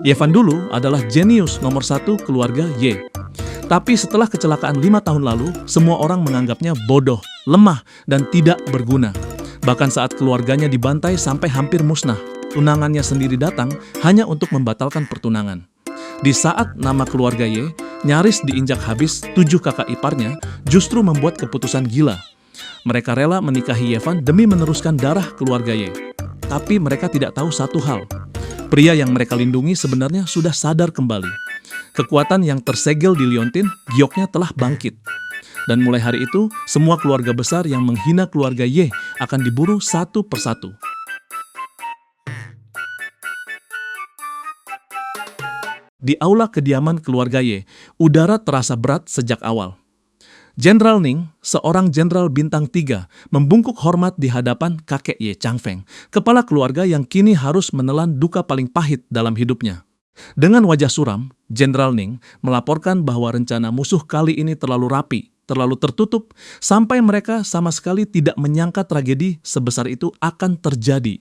Yevan dulu adalah jenius nomor satu keluarga Ye. Tapi setelah kecelakaan 5 tahun lalu, semua orang menganggapnya bodoh, lemah, dan tidak berguna. Bahkan saat keluarganya dibantai sampai hampir musnah, tunangannya sendiri datang hanya untuk membatalkan pertunangan. Di saat nama keluarga Ye nyaris diinjak habis 7 kakak iparnya, justru membuat keputusan gila. Mereka rela menikahi Yevan demi meneruskan darah keluarga Ye. Tapi mereka tidak tahu satu hal. Pria yang mereka lindungi sebenarnya sudah sadar kembali. Kekuatan yang tersegel di liontin, gioknya telah bangkit. Dan mulai hari itu, semua keluarga besar yang menghina keluarga Ye akan diburu satu persatu. Di aula kediaman keluarga Ye, udara terasa berat sejak awal. Jenderal Ning, seorang jenderal bintang 3, membungkuk hormat di hadapan kakek Ye Changfeng, kepala keluarga yang kini harus menelan duka paling pahit dalam hidupnya. Dengan wajah suram, Jenderal Ning melaporkan bahwa rencana musuh kali ini terlalu rapi, terlalu tertutup, sampai mereka sama sekali tidak menyangka tragedi sebesar itu akan terjadi.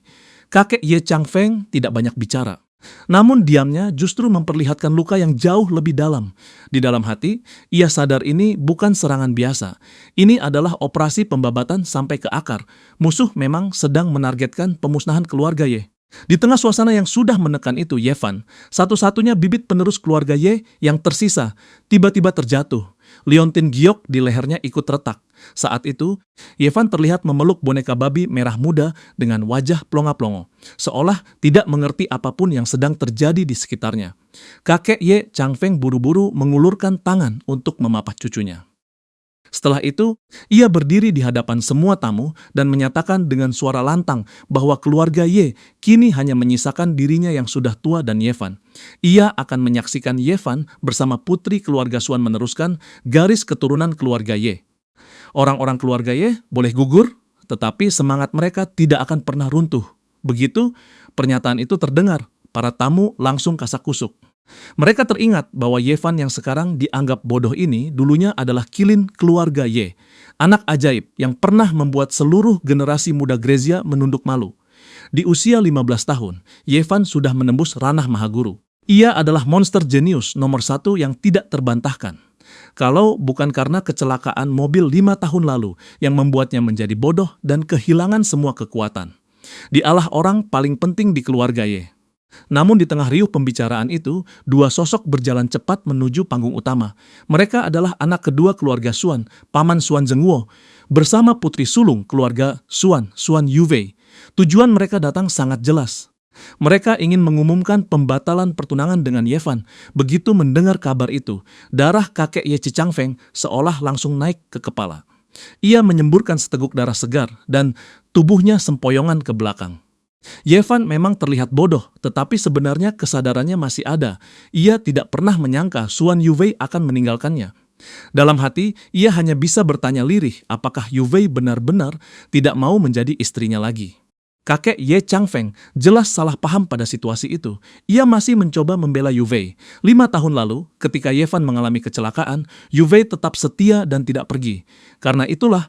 Kakek Ye Changfeng tidak banyak bicara. Namun diamnya justru memperlihatkan luka yang jauh lebih dalam. Di dalam hati, ia sadar ini bukan serangan biasa. Ini adalah operasi pembabatan sampai ke akar. Musuh memang sedang menargetkan pemusnahan keluarga Ye. Di tengah suasana yang sudah menekan itu, Yevan, satu-satunya bibit penerus keluarga Ye yang tersisa, tiba-tiba terjatuh. Liontin giok di lehernya ikut retak. Saat itu, Yevan terlihat memeluk boneka babi merah muda dengan wajah plonga-plongo, seolah tidak mengerti apapun yang sedang terjadi di sekitarnya. Kakek Ye Changfeng buru-buru mengulurkan tangan untuk memapah cucunya. Setelah itu, ia berdiri di hadapan semua tamu dan menyatakan dengan suara lantang bahwa keluarga Ye kini hanya menyisakan dirinya yang sudah tua dan Yevan. Ia akan menyaksikan Yevan bersama putri keluarga Suan meneruskan garis keturunan keluarga Ye. Orang-orang keluarga Ye boleh gugur, tetapi semangat mereka tidak akan pernah runtuh. Begitu pernyataan itu terdengar, para tamu langsung kasak-kusuk. Mereka teringat bahwa Yevan yang sekarang dianggap bodoh ini dulunya adalah kilin keluarga Ye, anak ajaib yang pernah membuat seluruh generasi muda Grezia menunduk malu. Di usia 15 tahun, Yevan sudah menembus ranah Mahaguru. Ia adalah monster jenius nomor 1 yang tidak terbantahkan. Kalau bukan karena kecelakaan mobil 5 tahun lalu yang membuatnya menjadi bodoh dan kehilangan semua kekuatan. Dialah orang paling penting di keluarga Ye. Namun di tengah riuh pembicaraan itu, dua sosok berjalan cepat menuju panggung utama. Mereka adalah anak kedua keluarga Suan, Paman Suan Zhengguo, bersama putri sulung keluarga Suan, Suan Yuvei. Tujuan mereka datang sangat jelas. Mereka ingin mengumumkan pembatalan pertunangan dengan Yevan. Begitu mendengar kabar itu, darah kakek Ye Changfeng seolah langsung naik ke kepala. Ia menyemburkan seteguk darah segar dan tubuhnya sempoyongan ke belakang. Yevan memang terlihat bodoh, tetapi sebenarnya kesadarannya masih ada. Ia tidak pernah menyangka Suan Yuvei akan meninggalkannya. Dalam hati, ia hanya bisa bertanya lirih apakah Yuvei benar-benar tidak mau menjadi istrinya lagi. Kakek Ye Changfeng jelas salah paham pada situasi itu. Ia masih mencoba membela Yuvei. 5 tahun lalu, ketika Yevan mengalami kecelakaan, Yuvei tetap setia dan tidak pergi. Karena itulah,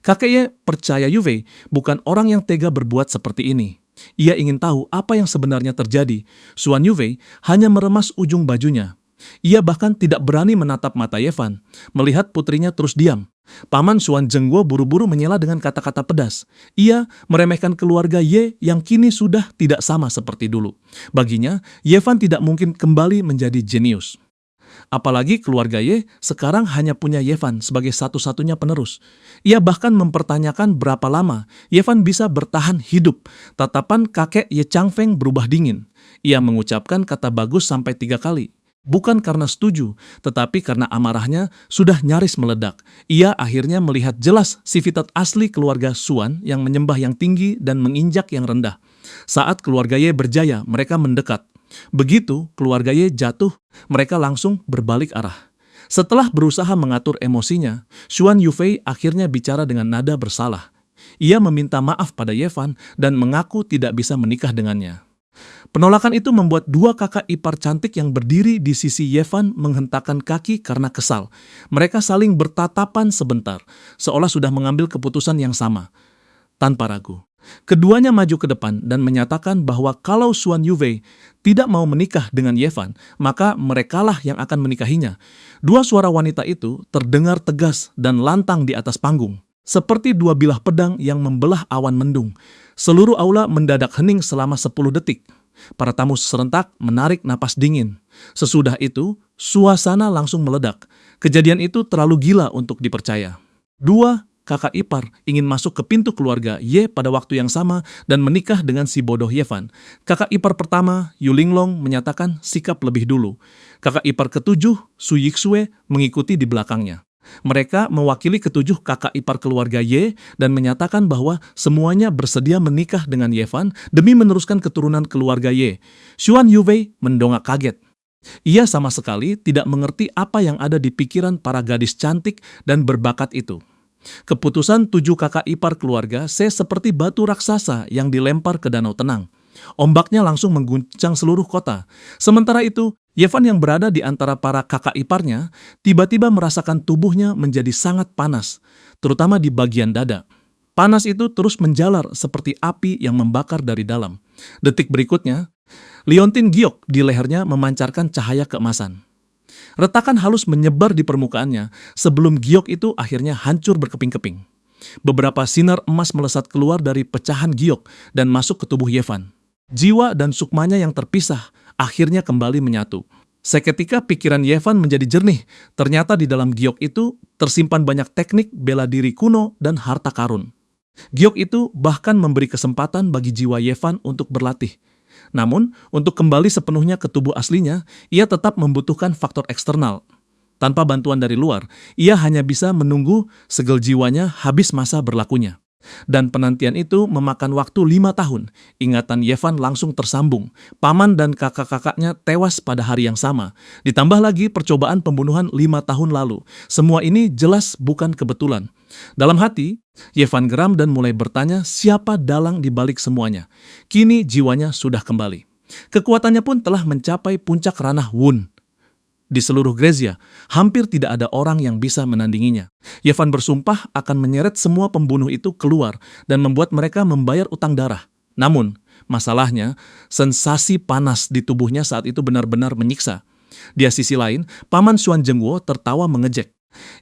kakek Ye percaya Yuvei bukan orang yang tega berbuat seperti ini. Ia ingin tahu apa yang sebenarnya terjadi. Suan Yuvei hanya meremas ujung bajunya. Ia bahkan tidak berani menatap mata Yevan, melihat putrinya terus diam. Paman Suan Zhengguo buru-buru menyela dengan kata-kata pedas. Ia meremehkan keluarga Ye yang kini sudah tidak sama seperti dulu. Baginya, Yevan tidak mungkin kembali menjadi jenius. Apalagi keluarga Ye sekarang hanya punya Yevan sebagai satu-satunya penerus. Ia bahkan mempertanyakan berapa lama Yevan bisa bertahan hidup. Tatapan kakek Ye Changfeng berubah dingin. Ia mengucapkan kata bagus sampai 3 kali. Bukan karena setuju, tetapi karena amarahnya sudah nyaris meledak. Ia akhirnya melihat jelas sifat asli keluarga Suan yang menyembah yang tinggi dan menginjak yang rendah. Saat keluarga Ye berjaya, mereka mendekat. Begitu keluarga Ye jatuh, mereka langsung berbalik arah. Setelah berusaha mengatur emosinya, Suan Yuvei akhirnya bicara dengan nada bersalah. Ia meminta maaf pada Yevan dan mengaku tidak bisa menikah dengannya. Penolakan itu membuat 2 kakak ipar cantik yang berdiri di sisi Yevan menghentakkan kaki karena kesal. Mereka saling bertatapan sebentar, seolah sudah mengambil keputusan yang sama. Tanpa ragu, Keduanya maju ke depan dan menyatakan bahwa kalau Xuan Yufei tidak mau menikah dengan Ye Fan, maka merekalah yang akan menikahinya. Dua suara wanita itu terdengar tegas dan lantang di atas panggung, seperti dua bilah pedang yang membelah awan mendung. Seluruh aula mendadak hening selama 10 detik. Para tamu serentak menarik napas dingin. Sesudah itu, suasana langsung meledak. Kejadian itu terlalu gila untuk dipercaya. Dua kakak ipar ingin masuk ke pintu keluarga Ye pada waktu yang sama dan menikah dengan si bodoh Ye Fan. Kakak ipar pertama, Yu Linglong, menyatakan sikap lebih dulu. Kakak ipar ketujuh, Su Yixue, mengikuti di belakangnya. Mereka mewakili ketujuh kakak ipar keluarga Ye dan menyatakan bahwa semuanya bersedia menikah dengan Ye Fan demi meneruskan keturunan keluarga Ye. Xuan Yufei mendongak kaget. Ia sama sekali tidak mengerti apa yang ada di pikiran para gadis cantik dan berbakat itu. Keputusan 7 kakak ipar keluarga seperti batu raksasa yang dilempar ke danau tenang. Ombaknya langsung mengguncang seluruh kota. Sementara itu, Ye Fan yang berada di antara para kakak iparnya tiba-tiba merasakan tubuhnya menjadi sangat panas, terutama di bagian dada. Panas itu terus menjalar seperti api yang membakar dari dalam. Detik berikutnya, liontin giok di lehernya memancarkan cahaya keemasan. Retakan halus menyebar di permukaannya sebelum giok itu akhirnya hancur berkeping-keping. Beberapa sinar emas melesat keluar dari pecahan giok dan masuk ke tubuh Ye Fan. Jiwa dan sukmanya yang terpisah akhirnya kembali menyatu. Seketika pikiran Ye Fan menjadi jernih. Ternyata di dalam giok itu tersimpan banyak teknik bela diri kuno dan harta karun. Giok itu bahkan memberi kesempatan bagi jiwa Ye Fan untuk berlatih. Namun, untuk kembali sepenuhnya ke tubuh aslinya, ia tetap membutuhkan faktor eksternal. Tanpa bantuan dari luar, ia hanya bisa menunggu segel jiwanya habis masa berlakunya. Dan penantian itu memakan waktu 5 tahun. Ingatan Ye Fan langsung tersambung. Paman dan kakak-kakaknya tewas pada hari yang sama. Ditambah lagi percobaan pembunuhan 5 tahun lalu. Semua ini jelas bukan kebetulan. Dalam hati, Ye Fan geram dan mulai bertanya siapa dalang di balik semuanya. Kini jiwanya sudah kembali. Kekuatannya pun telah mencapai puncak ranah Wun. Di seluruh Grezia, hampir tidak ada orang yang bisa menandinginya. Ye Fan bersumpah akan menyeret semua pembunuh itu keluar dan membuat mereka membayar utang darah. Namun, masalahnya, sensasi panas di tubuhnya saat itu benar-benar menyiksa. Di sisi lain, Paman Xuan Zhengguo tertawa mengejek.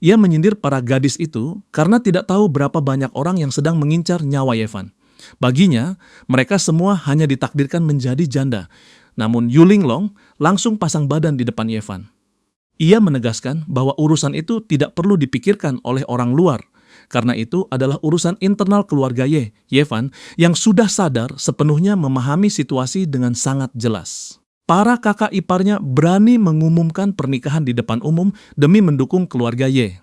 Ia menyindir para gadis itu karena tidak tahu berapa banyak orang yang sedang mengincar nyawa Ye Fan. Baginya, mereka semua hanya ditakdirkan menjadi janda. Namun Yu Linglong langsung pasang badan di depan Ye Fan. Ia menegaskan bahwa urusan itu tidak perlu dipikirkan oleh orang luar, karena itu adalah urusan internal keluarga Ye Fan, yang sudah sadar sepenuhnya memahami situasi dengan sangat jelas. Para kakak iparnya berani mengumumkan pernikahan di depan umum demi mendukung keluarga Ye.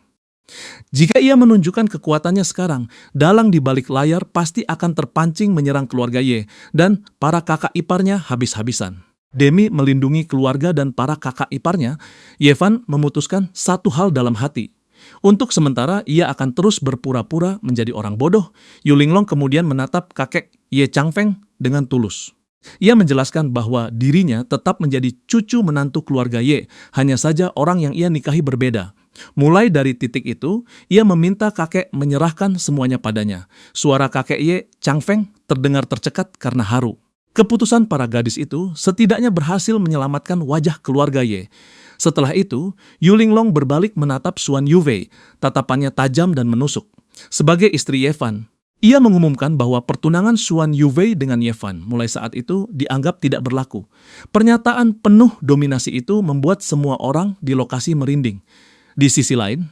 Jika ia menunjukkan kekuatannya sekarang, dalang di balik layar pasti akan terpancing menyerang keluarga Ye, dan para kakak iparnya habis-habisan. Demi melindungi keluarga dan para kakak iparnya, Ye Fan memutuskan satu hal dalam hati. Untuk sementara, ia akan terus berpura-pura menjadi orang bodoh. Yu Linglong kemudian menatap kakek Ye Changfeng dengan tulus. Ia menjelaskan bahwa dirinya tetap menjadi cucu menantu keluarga Ye, hanya saja orang yang ia nikahi berbeda. Mulai dari titik itu, ia meminta kakek menyerahkan semuanya padanya. Suara kakek Ye Changfeng terdengar tercekat karena haru. Keputusan para gadis itu setidaknya berhasil menyelamatkan wajah keluarga Ye. Setelah itu, Yu Linglong berbalik menatap Xuan Yufei, tatapannya tajam dan menusuk. Sebagai istri Ye Fan, ia mengumumkan bahwa pertunangan Xuan Yufei dengan Ye Fan mulai saat itu dianggap tidak berlaku. Pernyataan penuh dominasi itu membuat semua orang di lokasi merinding. Di sisi lain,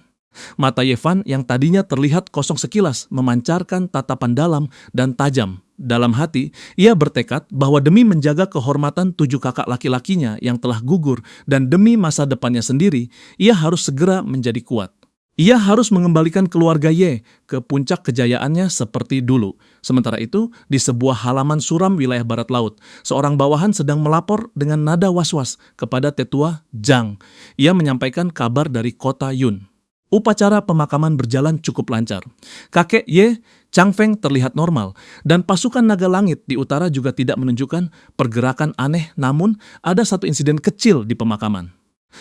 mata Ye Fan yang tadinya terlihat kosong sekilas memancarkan tatapan dalam dan tajam. Dalam hati, ia bertekad bahwa demi menjaga kehormatan 7 kakak laki-lakinya yang telah gugur dan demi masa depannya sendiri, ia harus segera menjadi kuat. Ia harus mengembalikan keluarga Ye ke puncak kejayaannya seperti dulu. Sementara itu, di sebuah halaman suram wilayah barat laut, seorang bawahan sedang melapor dengan nada was-was kepada tetua Zhang. Ia menyampaikan kabar dari kota Yun. Upacara pemakaman berjalan cukup lancar. Kakek Ye Changfeng terlihat normal, dan pasukan naga langit di utara juga tidak menunjukkan pergerakan aneh, namun ada satu insiden kecil di pemakaman.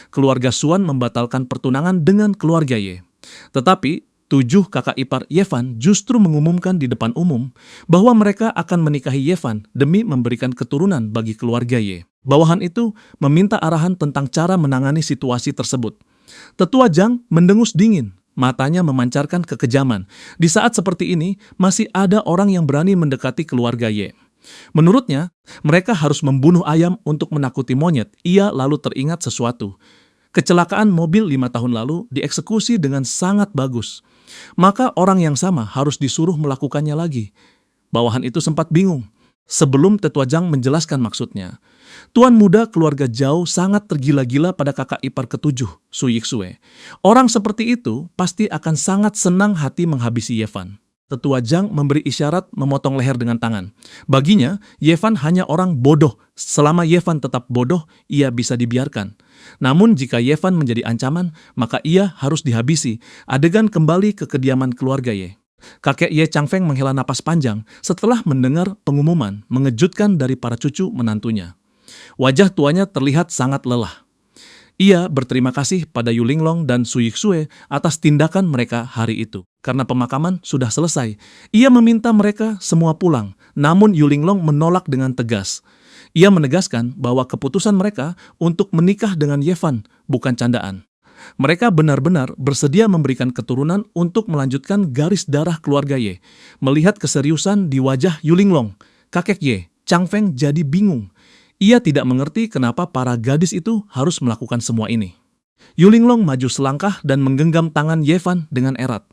Keluarga Xuan membatalkan pertunangan dengan keluarga Ye. Tetapi 7 kakak ipar Yevan justru mengumumkan di depan umum bahwa mereka akan menikahi Yevan demi memberikan keturunan bagi keluarga Ye. Bawahan itu meminta arahan tentang cara menangani situasi tersebut. Tetua Zhang mendengus dingin, matanya memancarkan kekejaman. Di saat seperti ini, masih ada orang yang berani mendekati keluarga Ye. Menurutnya, mereka harus membunuh ayam untuk menakuti monyet. Ia lalu teringat sesuatu. Kecelakaan mobil 5 tahun lalu dieksekusi dengan sangat bagus. Maka orang yang sama harus disuruh melakukannya lagi. Bawahan itu sempat bingung. Sebelum Tetua Zhang menjelaskan maksudnya, tuan muda keluarga Zhao sangat tergila-gila pada kakak ipar ketujuh, Su Yixue. Orang seperti itu pasti akan sangat senang hati menghabisi Yevan. Tetua Zhang memberi isyarat memotong leher dengan tangan. Baginya, Yevan hanya orang bodoh. Selama Yevan tetap bodoh, ia bisa dibiarkan. Namun jika Yevan menjadi ancaman, maka ia harus dihabisi. Adegan kembali ke kediaman keluarga Ye. Kakek Ye Changfeng menghela napas panjang setelah mendengar pengumuman mengejutkan dari para cucu menantunya. Wajah tuanya terlihat sangat lelah. Ia berterima kasih pada Yu Linglong dan Su Yixue atas tindakan mereka hari itu. Karena pemakaman sudah selesai, ia meminta mereka semua pulang. Namun Yu Linglong menolak dengan tegas. Ia menegaskan bahwa keputusan mereka untuk menikah dengan Yevan bukan candaan. Mereka benar-benar bersedia memberikan keturunan untuk melanjutkan garis darah keluarga Ye. Melihat keseriusan di wajah Yu Linglong, kakek Ye, Changfeng jadi bingung. Ia tidak mengerti kenapa para gadis itu harus melakukan semua ini. Yu Linglong maju selangkah dan menggenggam tangan Yevan dengan erat.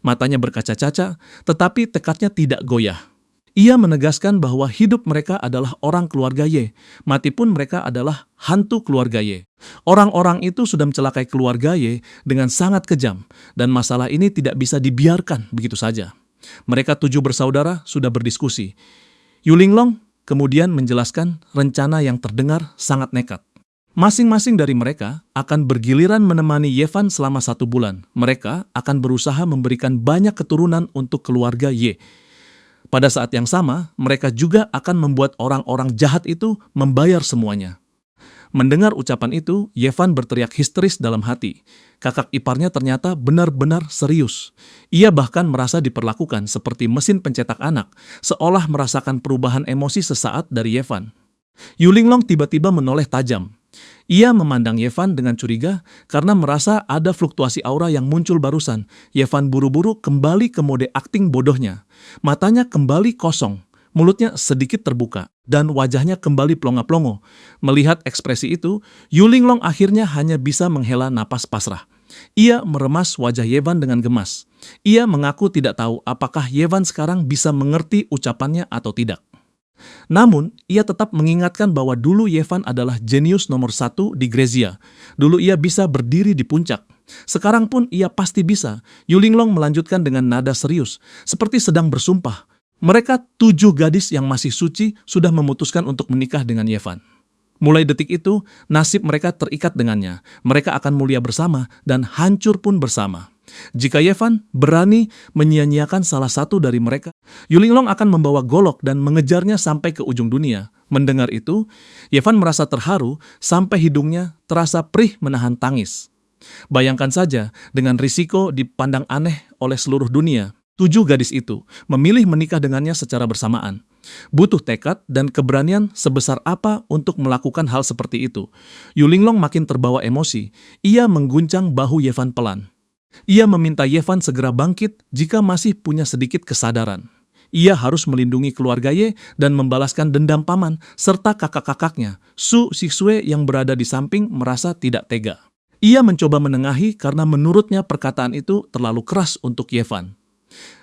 Matanya berkaca-kaca, tetapi tekadnya tidak goyah. Ia menegaskan bahwa hidup mereka adalah orang keluarga Ye, mati pun mereka adalah hantu keluarga Ye. Orang-orang itu sudah mencelakai keluarga Ye dengan sangat kejam, dan masalah ini tidak bisa dibiarkan begitu saja. Mereka 7 bersaudara sudah berdiskusi. Yu Linglong kemudian menjelaskan rencana yang terdengar sangat nekat. Masing-masing dari mereka akan bergiliran menemani Yevan selama 1 bulan. Mereka akan berusaha memberikan banyak keturunan untuk keluarga Ye. Pada saat yang sama, mereka juga akan membuat orang-orang jahat itu membayar semuanya. Mendengar ucapan itu, Yevan berteriak histeris dalam hati. Kakak iparnya ternyata benar-benar serius. Ia bahkan merasa diperlakukan seperti mesin pencetak anak, seolah merasakan perubahan emosi sesaat dari Yevan. Yu Linglong tiba-tiba menoleh tajam. Ia memandang Yevan dengan curiga karena merasa ada fluktuasi aura yang muncul barusan. Yevan buru-buru kembali ke mode akting bodohnya. Matanya kembali kosong, mulutnya sedikit terbuka, dan wajahnya kembali plonga-plongo. Melihat ekspresi itu, Yu Linglong akhirnya hanya bisa menghela napas pasrah. Ia meremas wajah Yevan dengan gemas. Ia mengaku tidak tahu apakah Yevan sekarang bisa mengerti ucapannya atau tidak. Namun, ia tetap mengingatkan bahwa dulu Yevan adalah jenius nomor 1 di Grezia. Dulu ia bisa berdiri di puncak. Sekarang pun ia pasti bisa. Yu Linglong melanjutkan dengan nada serius, seperti sedang bersumpah. Mereka 7 gadis yang masih suci sudah memutuskan untuk menikah dengan Yevan. Mulai detik itu, nasib mereka terikat dengannya. Mereka akan mulia bersama dan hancur pun bersama. Jika Yevan berani menyia-nyiakan salah satu dari mereka, Yu Linglong akan membawa golok dan mengejarnya sampai ke ujung dunia. Mendengar itu, Yevan merasa terharu sampai hidungnya terasa perih menahan tangis. Bayangkan saja, dengan risiko dipandang aneh oleh seluruh dunia, 7 gadis itu memilih menikah dengannya secara bersamaan. Butuh tekad dan keberanian sebesar apa untuk melakukan hal seperti itu. Yu Linglong makin terbawa emosi. Ia mengguncang bahu Yevan pelan. Ia meminta Yevan segera bangkit jika masih punya sedikit kesadaran. Ia harus melindungi keluarga Ye dan membalaskan dendam paman serta kakak-kakaknya. Su Yixue yang berada di samping merasa tidak tega. Ia mencoba menengahi karena menurutnya perkataan itu terlalu keras untuk Yevan.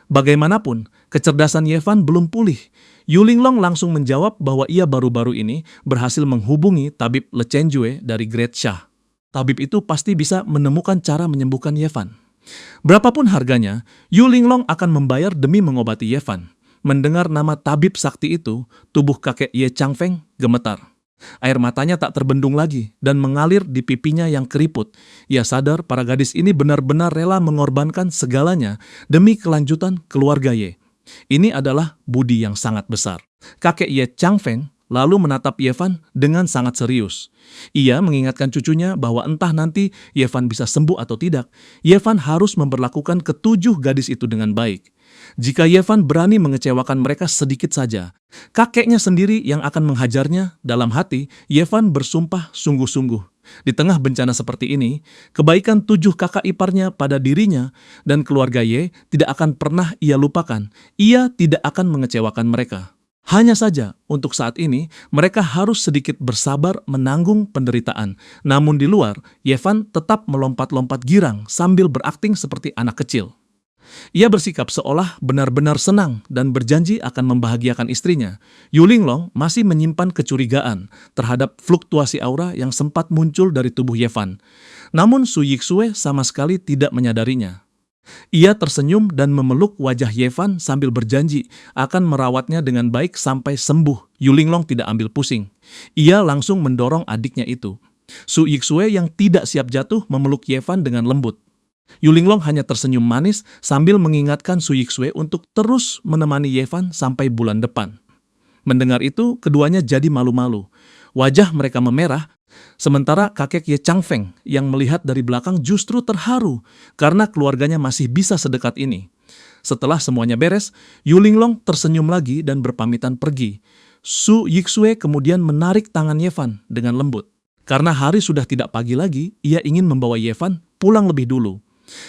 Bagaimanapun, kecerdasan Yevan belum pulih. Yu Linglong langsung menjawab bahwa ia baru-baru ini berhasil menghubungi tabib Le Chenjue dari Great Sha. Tabib itu pasti bisa menemukan cara menyembuhkan Yevan. Berapapun harganya, Yu Linglong akan membayar demi mengobati Yevan. Mendengar nama tabib sakti itu, tubuh kakek Ye Changfeng gemetar. Air matanya tak terbendung lagi dan mengalir di pipinya yang keriput. Ia sadar para gadis ini benar-benar rela mengorbankan segalanya demi kelanjutan keluarga Ye. Ini adalah budi yang sangat besar. Kakek Ye Changfeng lalu menatap Yevan dengan sangat serius. Ia mengingatkan cucunya bahwa entah nanti Yevan bisa sembuh atau tidak, Yevan harus memperlakukan ketujuh gadis itu dengan baik. Jika Yevan berani mengecewakan mereka sedikit saja, kakeknya sendiri yang akan menghajarnya. Dalam hati, Yevan bersumpah sungguh-sungguh. Di tengah bencana seperti ini, kebaikan 7 kakak iparnya pada dirinya dan keluarga Ye tidak akan pernah ia lupakan. Ia tidak akan mengecewakan mereka. Hanya saja, untuk saat ini, mereka harus sedikit bersabar menanggung penderitaan. Namun di luar, Yevan tetap melompat-lompat girang sambil berakting seperti anak kecil. Ia bersikap seolah benar-benar senang dan berjanji akan membahagiakan istrinya. Yu Linglong masih menyimpan kecurigaan terhadap fluktuasi aura yang sempat muncul dari tubuh Yevan. Namun Su Yixue sama sekali tidak menyadarinya. Ia tersenyum dan memeluk wajah Yevan sambil berjanji akan merawatnya dengan baik sampai sembuh. Yu Linglong tidak ambil pusing. Ia langsung mendorong adiknya itu. Su Yixue yang tidak siap jatuh memeluk Yevan dengan lembut. Yu Linglong hanya tersenyum manis sambil mengingatkan Su Yixue untuk terus menemani Yevan sampai bulan depan. Mendengar itu, keduanya jadi malu-malu. Wajah mereka memerah, sementara kakek Ye Changfeng yang melihat dari belakang justru terharu karena keluarganya masih bisa sedekat ini. Setelah semuanya beres, Yu Linglong tersenyum lagi dan berpamitan pergi. Su Yixue kemudian menarik tangan Yevan dengan lembut. Karena hari sudah tidak pagi lagi, ia ingin membawa Yevan pulang lebih dulu.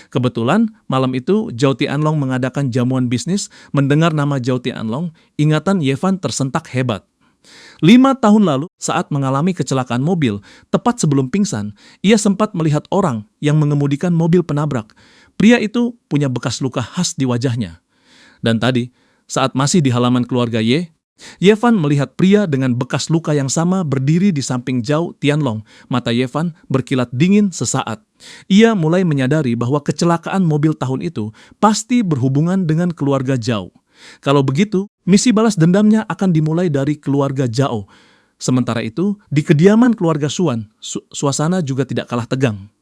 Kebetulan, malam itu Zhao Tianlong mengadakan jamuan bisnis. Mendengar nama Zhao Tianlong, ingatan Yevan tersentak hebat. 5 tahun lalu, saat mengalami kecelakaan mobil, tepat sebelum pingsan, ia sempat melihat orang yang mengemudikan mobil penabrak. Pria itu punya bekas luka khas di wajahnya. Dan tadi, saat masih di halaman keluarga Ye, Yevan melihat pria dengan bekas luka yang sama berdiri di samping Zhao Tianlong. Mata Yevan berkilat dingin sesaat. Ia mulai menyadari bahwa kecelakaan mobil tahun itu pasti berhubungan dengan keluarga Zhao. Kalau begitu, misi balas dendamnya akan dimulai dari keluarga Zhao. Sementara itu, di kediaman keluarga Xuan, suasana juga tidak kalah tegang.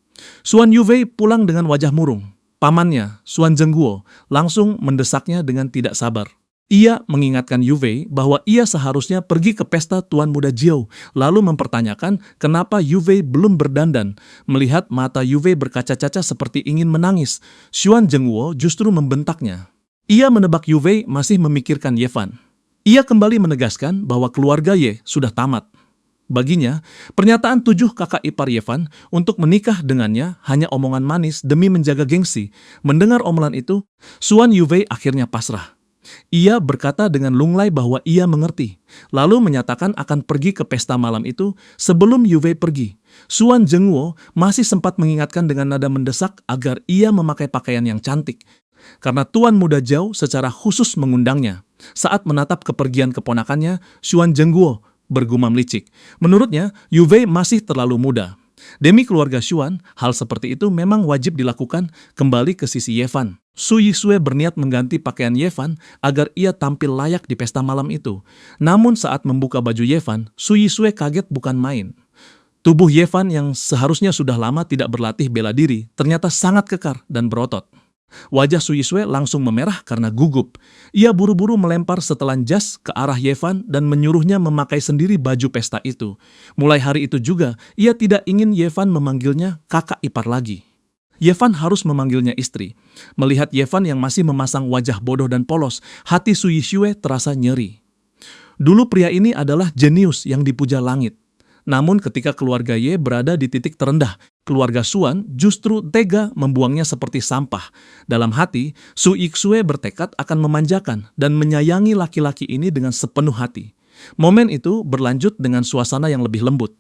Xuan Yuvei pulang dengan wajah murung. Pamannya, Xuan Zhengguo, langsung mendesaknya dengan tidak sabar. Ia mengingatkan Yuvei bahwa ia seharusnya pergi ke pesta Tuan Muda Jiao, lalu mempertanyakan kenapa Yuvei belum berdandan. Melihat mata Yuvei berkaca-kaca seperti ingin menangis, Xuan Zhengguo justru membentaknya. Ia menebak Yuvei masih memikirkan Yevan. Ia kembali menegaskan bahwa keluarga Ye sudah tamat. Baginya, pernyataan 7 kakak ipar Yevan untuk menikah dengannya hanya omongan manis demi menjaga gengsi. Mendengar omelan itu, Xuan Yuvei akhirnya pasrah. Ia berkata dengan lunglai bahwa ia mengerti, lalu menyatakan akan pergi ke pesta malam itu sebelum Yuvei pergi. Xuan Zhengguo masih sempat mengingatkan dengan nada mendesak agar ia memakai pakaian yang cantik, karena Tuan Muda Zhao secara khusus mengundangnya. Saat menatap kepergian keponakannya, Xuan Zhengguo bergumam licik. Menurutnya, Yuvei masih terlalu muda. Demi keluarga Xuan, hal seperti itu memang wajib dilakukan. Kembali ke sisi Yevan. Su Yixue berniat mengganti pakaian Yevan agar ia tampil layak di pesta malam itu. Namun saat membuka baju Yevan, Su Yixue kaget bukan main. Tubuh Yevan yang seharusnya sudah lama tidak berlatih bela diri, ternyata sangat kekar dan berotot. Wajah Su Yixue langsung memerah karena gugup. Ia buru-buru melempar setelan jas ke arah Yevan dan menyuruhnya memakai sendiri baju pesta itu. Mulai hari itu juga, ia tidak ingin Yevan memanggilnya kakak ipar lagi. Yevan harus memanggilnya istri. Melihat Yevan yang masih memasang wajah bodoh dan polos, hati Su Yixue terasa nyeri. Dulu pria ini adalah jenius yang dipuja langit. Namun ketika keluarga Ye berada di titik terendah, keluarga Xuan justru tega membuangnya seperti sampah. Dalam hati, Su Yixue bertekad akan memanjakan dan menyayangi laki-laki ini dengan sepenuh hati. Momen itu berlanjut dengan suasana yang lebih lembut.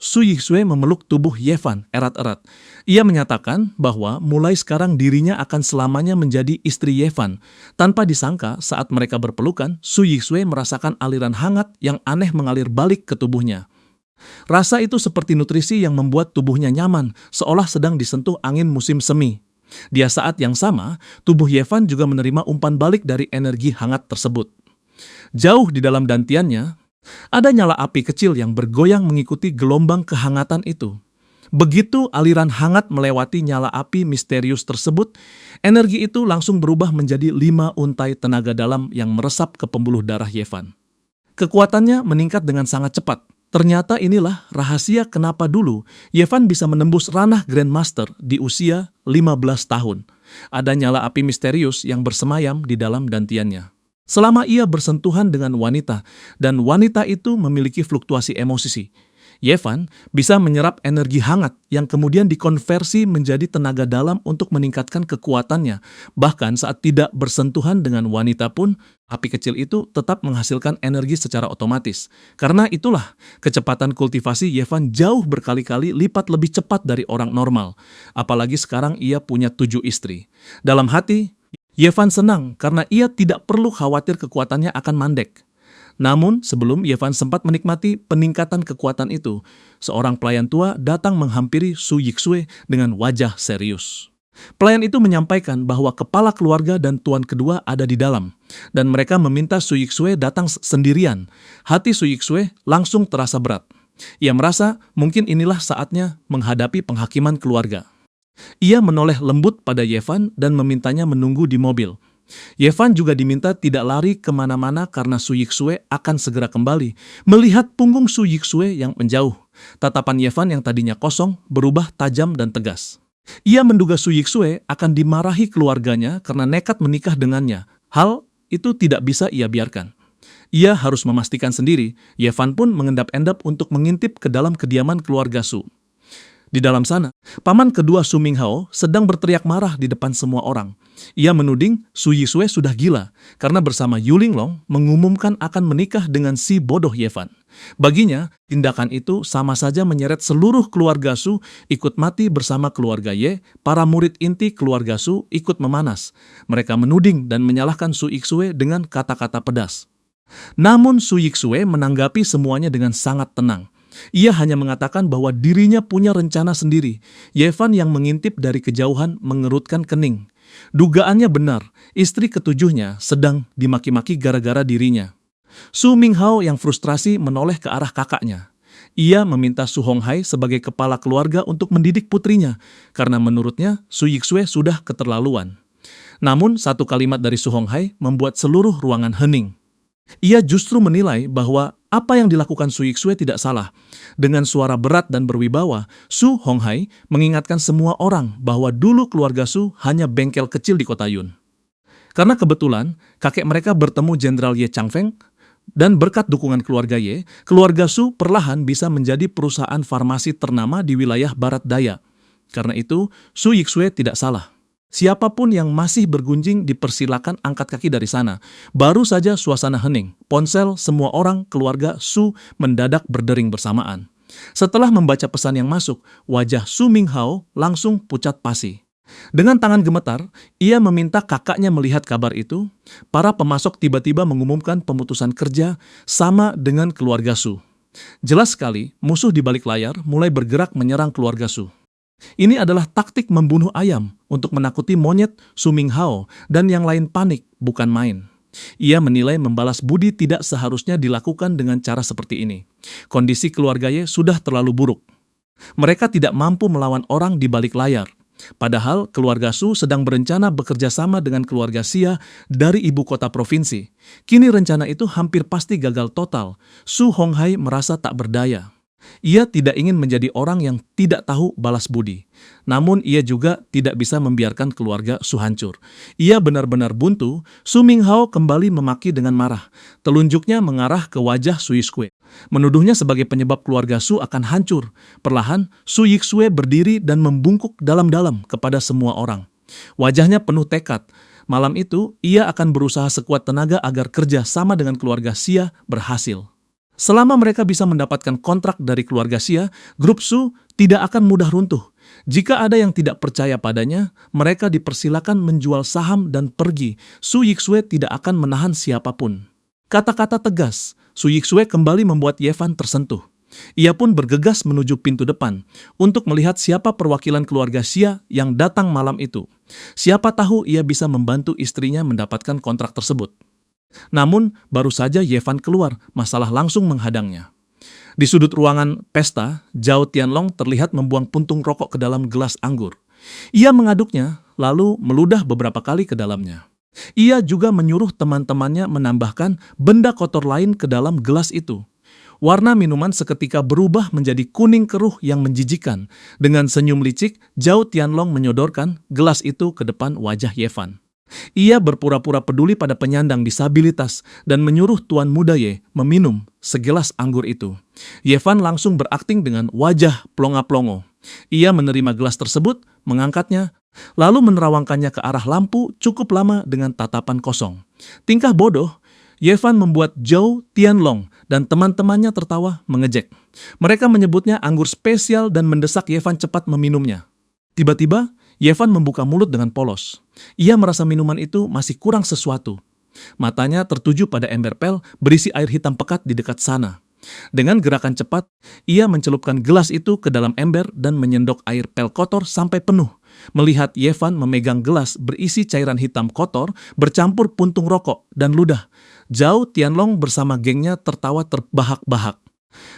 Su Yixue memeluk tubuh Yevan erat-erat. Ia menyatakan bahwa mulai sekarang dirinya akan selamanya menjadi istri Yevan. Tanpa disangka, saat mereka berpelukan, Su Yixue merasakan aliran hangat yang aneh mengalir balik ke tubuhnya. Rasa itu seperti nutrisi yang membuat tubuhnya nyaman, seolah sedang disentuh angin musim semi. Di saat yang sama, tubuh Yevan juga menerima umpan balik dari energi hangat tersebut. Jauh di dalam dantiannya, ada nyala api kecil yang bergoyang mengikuti gelombang kehangatan itu. Begitu aliran hangat melewati nyala api misterius tersebut, energi itu langsung berubah menjadi 5 untai tenaga dalam yang meresap ke pembuluh darah Yevan. Kekuatannya meningkat dengan sangat cepat. Ternyata inilah rahasia kenapa dulu Yevan bisa menembus ranah Grandmaster di usia 15 tahun. Ada nyala api misterius yang bersemayam di dalam dantiannya. Selama ia bersentuhan dengan wanita, dan wanita itu memiliki fluktuasi emosi, Yevan bisa menyerap energi hangat yang kemudian dikonversi menjadi tenaga dalam untuk meningkatkan kekuatannya. Bahkan saat tidak bersentuhan dengan wanita pun, api kecil itu tetap menghasilkan energi secara otomatis. Karena itulah, kecepatan kultivasi Yevan jauh berkali-kali lipat lebih cepat dari orang normal. Apalagi sekarang ia punya 7 istri. Dalam hati, Yevan senang karena ia tidak perlu khawatir kekuatannya akan mandek. Namun, sebelum Yevan sempat menikmati peningkatan kekuatan itu, seorang pelayan tua datang menghampiri Su Yixue dengan wajah serius. Pelayan itu menyampaikan bahwa kepala keluarga dan tuan kedua ada di dalam, dan mereka meminta Su Yixue datang sendirian. Hati Su Yixue langsung terasa berat. Ia merasa mungkin inilah saatnya menghadapi penghakiman keluarga. Ia menoleh lembut pada Yevan dan memintanya menunggu di mobil. Yevan juga diminta tidak lari kemana-mana karena Su Yixue akan segera kembali. Melihat punggung Su Yixue yang menjauh, tatapan Yevan yang tadinya kosong berubah tajam dan tegas. Ia menduga Su Yixue akan dimarahi keluarganya karena nekat menikah dengannya. Hal itu tidak bisa ia biarkan. Ia harus memastikan sendiri. Yevan pun mengendap-endap untuk mengintip ke dalam kediaman keluarga Su. Di dalam sana, paman kedua Su Minghao sedang berteriak marah di depan semua orang. Ia menuding Su Yixue sudah gila karena bersama Yu Linglong mengumumkan akan menikah dengan si bodoh Yevan. Baginya, tindakan itu sama saja menyeret seluruh keluarga Su ikut mati bersama keluarga Ye. Para murid inti keluarga Su ikut memanas. Mereka menuding dan menyalahkan Su Yixue dengan kata-kata pedas. Namun Su Yixue menanggapi semuanya dengan sangat tenang. Ia hanya mengatakan bahwa dirinya punya rencana sendiri. Yevan yang mengintip dari kejauhan mengerutkan kening. Dugaannya benar, istri ketujuhnya sedang dimaki-maki gara-gara dirinya. Su Minghao yang frustrasi menoleh ke arah kakaknya. Ia meminta Su Honghai sebagai kepala keluarga untuk mendidik putrinya, karena menurutnya Su Yixue sudah keterlaluan. Namun satu kalimat dari Su Honghai membuat seluruh ruangan hening. Ia justru menilai bahwa apa yang dilakukan Su Yixue tidak salah. Dengan suara berat dan berwibawa, Su Honghai mengingatkan semua orang bahwa dulu keluarga Su hanya bengkel kecil di kota Yun. Karena kebetulan, kakek mereka bertemu Jenderal Ye Changfeng, dan berkat dukungan keluarga Ye, keluarga Su perlahan bisa menjadi perusahaan farmasi ternama di wilayah barat daya. Karena itu, Su Yixue tidak salah. Siapapun yang masih bergunjing dipersilakan angkat kaki dari sana. Baru saja suasana hening. Ponsel semua orang keluarga Su mendadak berdering bersamaan. Setelah membaca pesan yang masuk, wajah Su Minghao langsung pucat pasi. Dengan tangan gemetar, ia meminta kakaknya melihat kabar itu. Para pemasok tiba-tiba mengumumkan pemutusan kerja sama dengan keluarga Su. Jelas sekali, musuh di balik layar mulai bergerak menyerang keluarga Su. Ini adalah taktik membunuh ayam untuk menakuti monyet Su Minghao dan yang lain panik, bukan main. Ia menilai membalas budi tidak seharusnya dilakukan dengan cara seperti ini. Kondisi keluarga Ye sudah terlalu buruk. Mereka tidak mampu melawan orang di balik layar. Padahal keluarga Su sedang berencana bekerja sama dengan keluarga Xia dari ibu kota provinsi. Kini rencana itu hampir pasti gagal total. Su Honghai merasa tak berdaya. Ia tidak ingin menjadi orang yang tidak tahu balas budi. Namun ia juga tidak bisa membiarkan keluarga Su hancur. Ia benar-benar buntu. Su Minghao kembali memaki dengan marah. Telunjuknya mengarah ke wajah Su Yixue. Menuduhnya sebagai penyebab keluarga Su akan hancur. Perlahan, Su Yixue berdiri dan membungkuk dalam-dalam kepada semua orang. Wajahnya penuh tekad. Malam itu, ia akan berusaha sekuat tenaga agar kerja sama dengan keluarga Xia berhasil. Selama mereka bisa mendapatkan kontrak dari keluarga Xia, grup Su tidak akan mudah runtuh. Jika ada yang tidak percaya padanya, mereka dipersilakan menjual saham dan pergi. Su Yixue tidak akan menahan siapapun. Kata-kata tegas, Su Yixue kembali membuat Yevan tersentuh. Ia pun bergegas menuju pintu depan untuk melihat siapa perwakilan keluarga Xia yang datang malam itu. Siapa tahu ia bisa membantu istrinya mendapatkan kontrak tersebut. Namun, baru saja Yevan keluar, masalah langsung menghadangnya. Di sudut ruangan pesta, Zhao Tianlong terlihat membuang puntung rokok ke dalam gelas anggur. Ia mengaduknya, lalu meludah beberapa kali ke dalamnya. Ia juga menyuruh teman-temannya menambahkan benda kotor lain ke dalam gelas itu. Warna minuman seketika berubah menjadi kuning keruh yang menjijikan. Dengan senyum licik, Zhao Tianlong menyodorkan gelas itu ke depan wajah Ye Fan. Ia berpura-pura peduli pada penyandang disabilitas dan menyuruh Tuan Muda Ye meminum segelas anggur itu. Ye Fan langsung berakting dengan wajah plonga-plongo. Ia menerima gelas tersebut, mengangkatnya, lalu menerawangkannya ke arah lampu cukup lama dengan tatapan kosong. Tingkah bodoh, Ye Fan membuat Zhao Tianlong dan teman-temannya tertawa mengejek. Mereka menyebutnya anggur spesial dan mendesak Ye Fan cepat meminumnya. Tiba-tiba, Ye Fan membuka mulut dengan polos. Ia merasa minuman itu masih kurang sesuatu. Matanya tertuju pada ember pel berisi air hitam pekat di dekat sana. Dengan gerakan cepat, ia mencelupkan gelas itu ke dalam ember dan menyendok air pel kotor sampai penuh. Melihat Ye Fan memegang gelas berisi cairan hitam kotor bercampur puntung rokok dan ludah, Zhao Tianlong bersama gengnya tertawa terbahak-bahak.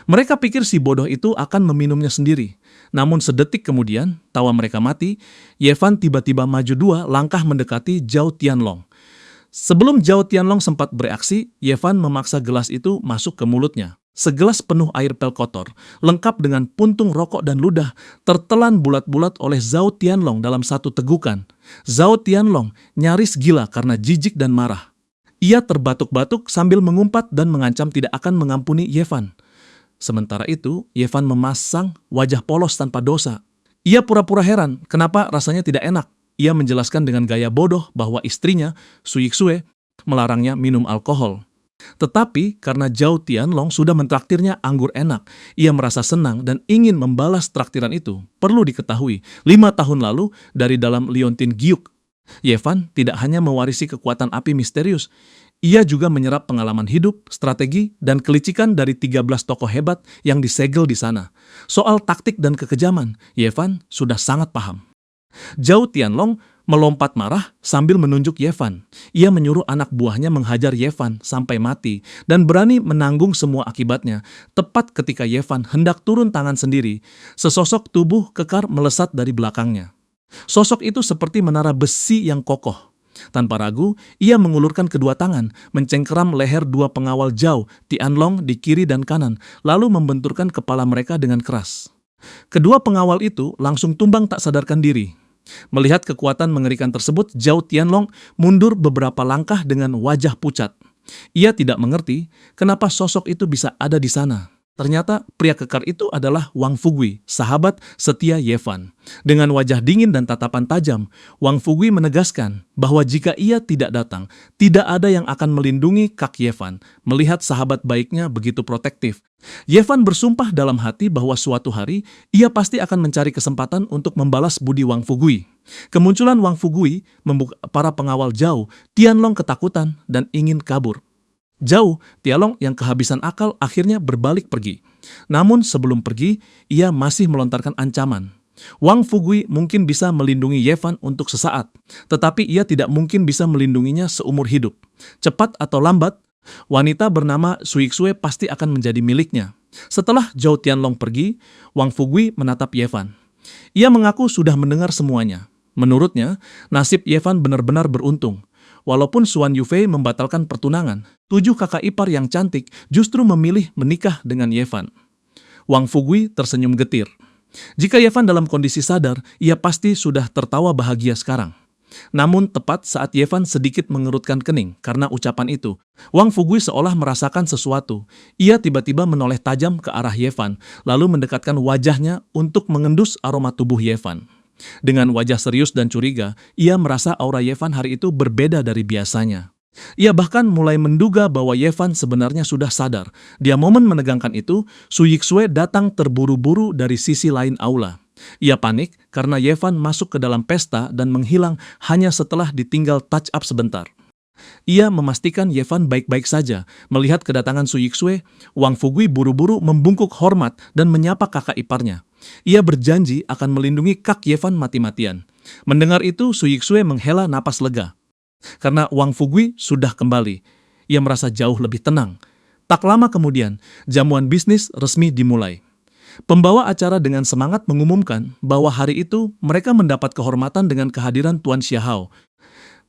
Mereka pikir si bodoh itu akan meminumnya sendiri. Namun sedetik kemudian, tawa mereka mati, Ye Fan tiba-tiba maju 2 langkah mendekati Zhao Tianlong. Sebelum Zhao Tianlong sempat bereaksi, Ye Fan memaksa gelas itu masuk ke mulutnya. Segelas penuh air pel kotor, lengkap dengan puntung rokok dan ludah, tertelan bulat-bulat oleh Zhao Tianlong dalam satu tegukan. Zhao Tianlong nyaris gila karena jijik dan marah. Ia terbatuk-batuk sambil mengumpat dan mengancam tidak akan mengampuni Ye Fan. Sementara itu, Ye Fan memasang wajah polos tanpa dosa. Ia pura-pura heran kenapa rasanya tidak enak. Ia menjelaskan dengan gaya bodoh bahwa istrinya, Su Yixue, melarangnya minum alkohol. Tetapi karena Zhao Tianlong sudah mentraktirnya anggur enak, ia merasa senang dan ingin membalas traktiran itu. Perlu diketahui, 5 tahun lalu dari dalam liontin giuk, Ye Fan tidak hanya mewarisi kekuatan api misterius, ia juga menyerap pengalaman hidup, strategi, dan kelicikan dari 13 tokoh hebat yang disegel di sana. Soal taktik dan kekejaman, Ye Fan sudah sangat paham. Zhao Tianlong melompat marah sambil menunjuk Ye Fan. Ia menyuruh anak buahnya menghajar Ye Fan sampai mati dan berani menanggung semua akibatnya. Tepat ketika Ye Fan hendak turun tangan sendiri, sesosok tubuh kekar melesat dari belakangnya. Sosok itu seperti menara besi yang kokoh. Tanpa ragu, ia mengulurkan kedua tangan, mencengkeram leher 2 pengawal Zhao Tianlong di kiri dan kanan, lalu membenturkan kepala mereka dengan keras. Kedua pengawal itu langsung tumbang tak sadarkan diri. Melihat kekuatan mengerikan tersebut, Zhao Tianlong mundur beberapa langkah dengan wajah pucat. Ia tidak mengerti kenapa sosok itu bisa ada di sana. Ternyata pria kekar itu adalah Wang Fugui, sahabat setia Ye Fan. Dengan wajah dingin dan tatapan tajam, Wang Fugui menegaskan bahwa jika ia tidak datang, tidak ada yang akan melindungi Kak Ye Fan. Melihat sahabat baiknya begitu protektif, Ye Fan bersumpah dalam hati bahwa suatu hari ia pasti akan mencari kesempatan untuk membalas budi Wang Fugui. Kemunculan Wang Fugui membuat para pengawal Zhao Tianlong ketakutan dan ingin kabur. Zhao Tianlong yang kehabisan akal akhirnya berbalik pergi. Namun sebelum pergi, ia masih melontarkan ancaman. Wang Fugui mungkin bisa melindungi Ye Fan untuk sesaat, tetapi ia tidak mungkin bisa melindunginya seumur hidup. Cepat atau lambat, wanita bernama Su Yixue pasti akan menjadi miliknya. Setelah Zhao Tianlong pergi, Wang Fugui menatap Ye Fan. Ia mengaku sudah mendengar semuanya. Menurutnya, nasib Ye Fan benar-benar beruntung. Walaupun Xuan Yufei membatalkan pertunangan, 7 kakak ipar yang cantik justru memilih menikah dengan Ye Fan. Wang Fugui tersenyum getir. Jika Ye Fan dalam kondisi sadar, ia pasti sudah tertawa bahagia sekarang. Namun tepat saat Ye Fan sedikit mengerutkan kening karena ucapan itu, Wang Fugui seolah merasakan sesuatu. Ia tiba-tiba menoleh tajam ke arah Ye Fan, lalu mendekatkan wajahnya untuk mengendus aroma tubuh Ye Fan. Dengan wajah serius dan curiga, ia merasa aura Ye Fan hari itu berbeda dari biasanya. Ia bahkan mulai menduga bahwa Ye Fan sebenarnya sudah sadar. Dia momen menegangkan itu, Su Yixue datang terburu-buru dari sisi lain aula. Ia panik karena Ye Fan masuk ke dalam pesta dan menghilang hanya setelah ditinggal touch up sebentar. Ia memastikan Ye Fan baik-baik saja. Melihat kedatangan Su Yixue, Wang Fugui buru-buru membungkuk hormat dan menyapa kakak iparnya. Ia berjanji akan melindungi Kak Ye Fan mati-matian. Mendengar itu, Su Yixue menghela napas lega. Karena Wang Fugui sudah kembali, ia merasa jauh lebih tenang. Tak lama kemudian, jamuan bisnis resmi dimulai. Pembawa acara dengan semangat mengumumkan bahwa hari itu mereka mendapat kehormatan dengan kehadiran Tuan Xiahao.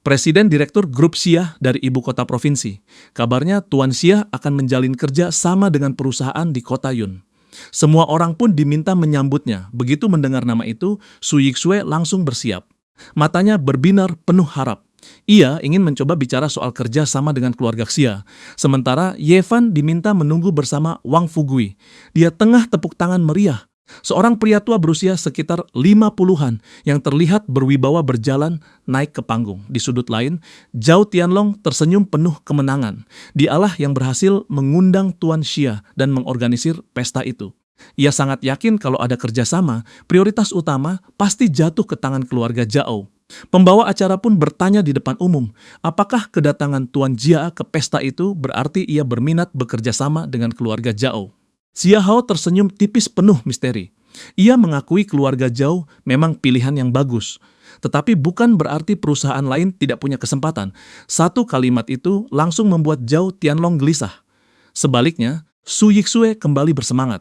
presiden direktur grup Xia dari ibu kota provinsi. Kabarnya Tuan Xia akan menjalin kerja sama dengan perusahaan di kota Yun. Semua orang pun diminta menyambutnya. Begitu mendengar nama itu, Su Yixue langsung bersiap. Matanya berbinar penuh harap. Ia ingin mencoba bicara soal kerja sama dengan keluarga Xia. Sementara Ye Fan diminta menunggu bersama Wang Fugui. Dia tengah tepuk tangan meriah. Seorang pria tua berusia sekitar 50-an yang terlihat berwibawa berjalan naik ke panggung. Di sudut lain, Zhao Tianlong tersenyum penuh kemenangan. Dialah yang berhasil mengundang Tuan Xia dan mengorganisir pesta itu. Ia sangat yakin kalau ada kerjasama, prioritas utama pasti jatuh ke tangan keluarga Zhao. Pembawa acara pun bertanya di depan umum, apakah kedatangan Tuan Jia ke pesta itu berarti ia berminat bekerja sama dengan keluarga Zhao. Xia Hao tersenyum tipis penuh misteri. Ia mengakui keluarga Zhao memang pilihan yang bagus. Tetapi bukan berarti perusahaan lain tidak punya kesempatan. Satu kalimat itu langsung membuat Zhao Tianlong gelisah. Sebaliknya, Su Yixue kembali bersemangat.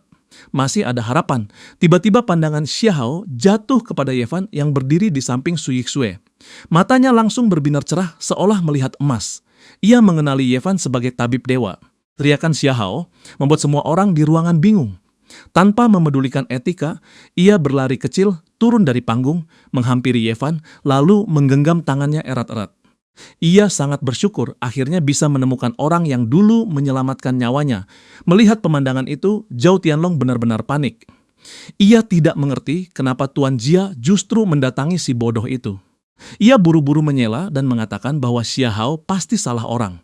Masih ada harapan. Tiba-tiba pandangan Xia Hao jatuh kepada Ye Fan yang berdiri di samping Su Yixue. Matanya langsung berbinar cerah seolah melihat emas. Ia mengenali Ye Fan sebagai tabib dewa. Teriakan Xia Hao membuat semua orang di ruangan bingung. Tanpa memedulikan etika, ia berlari kecil, turun dari panggung, menghampiri Ye Fan, lalu menggenggam tangannya erat-erat. Ia sangat bersyukur akhirnya bisa menemukan orang yang dulu menyelamatkan nyawanya. Melihat pemandangan itu, Zhao Tianlong benar-benar panik. Ia tidak mengerti kenapa Tuan Jia justru mendatangi si bodoh itu. Ia buru-buru menyela dan mengatakan bahwa Xia Hao pasti salah orang.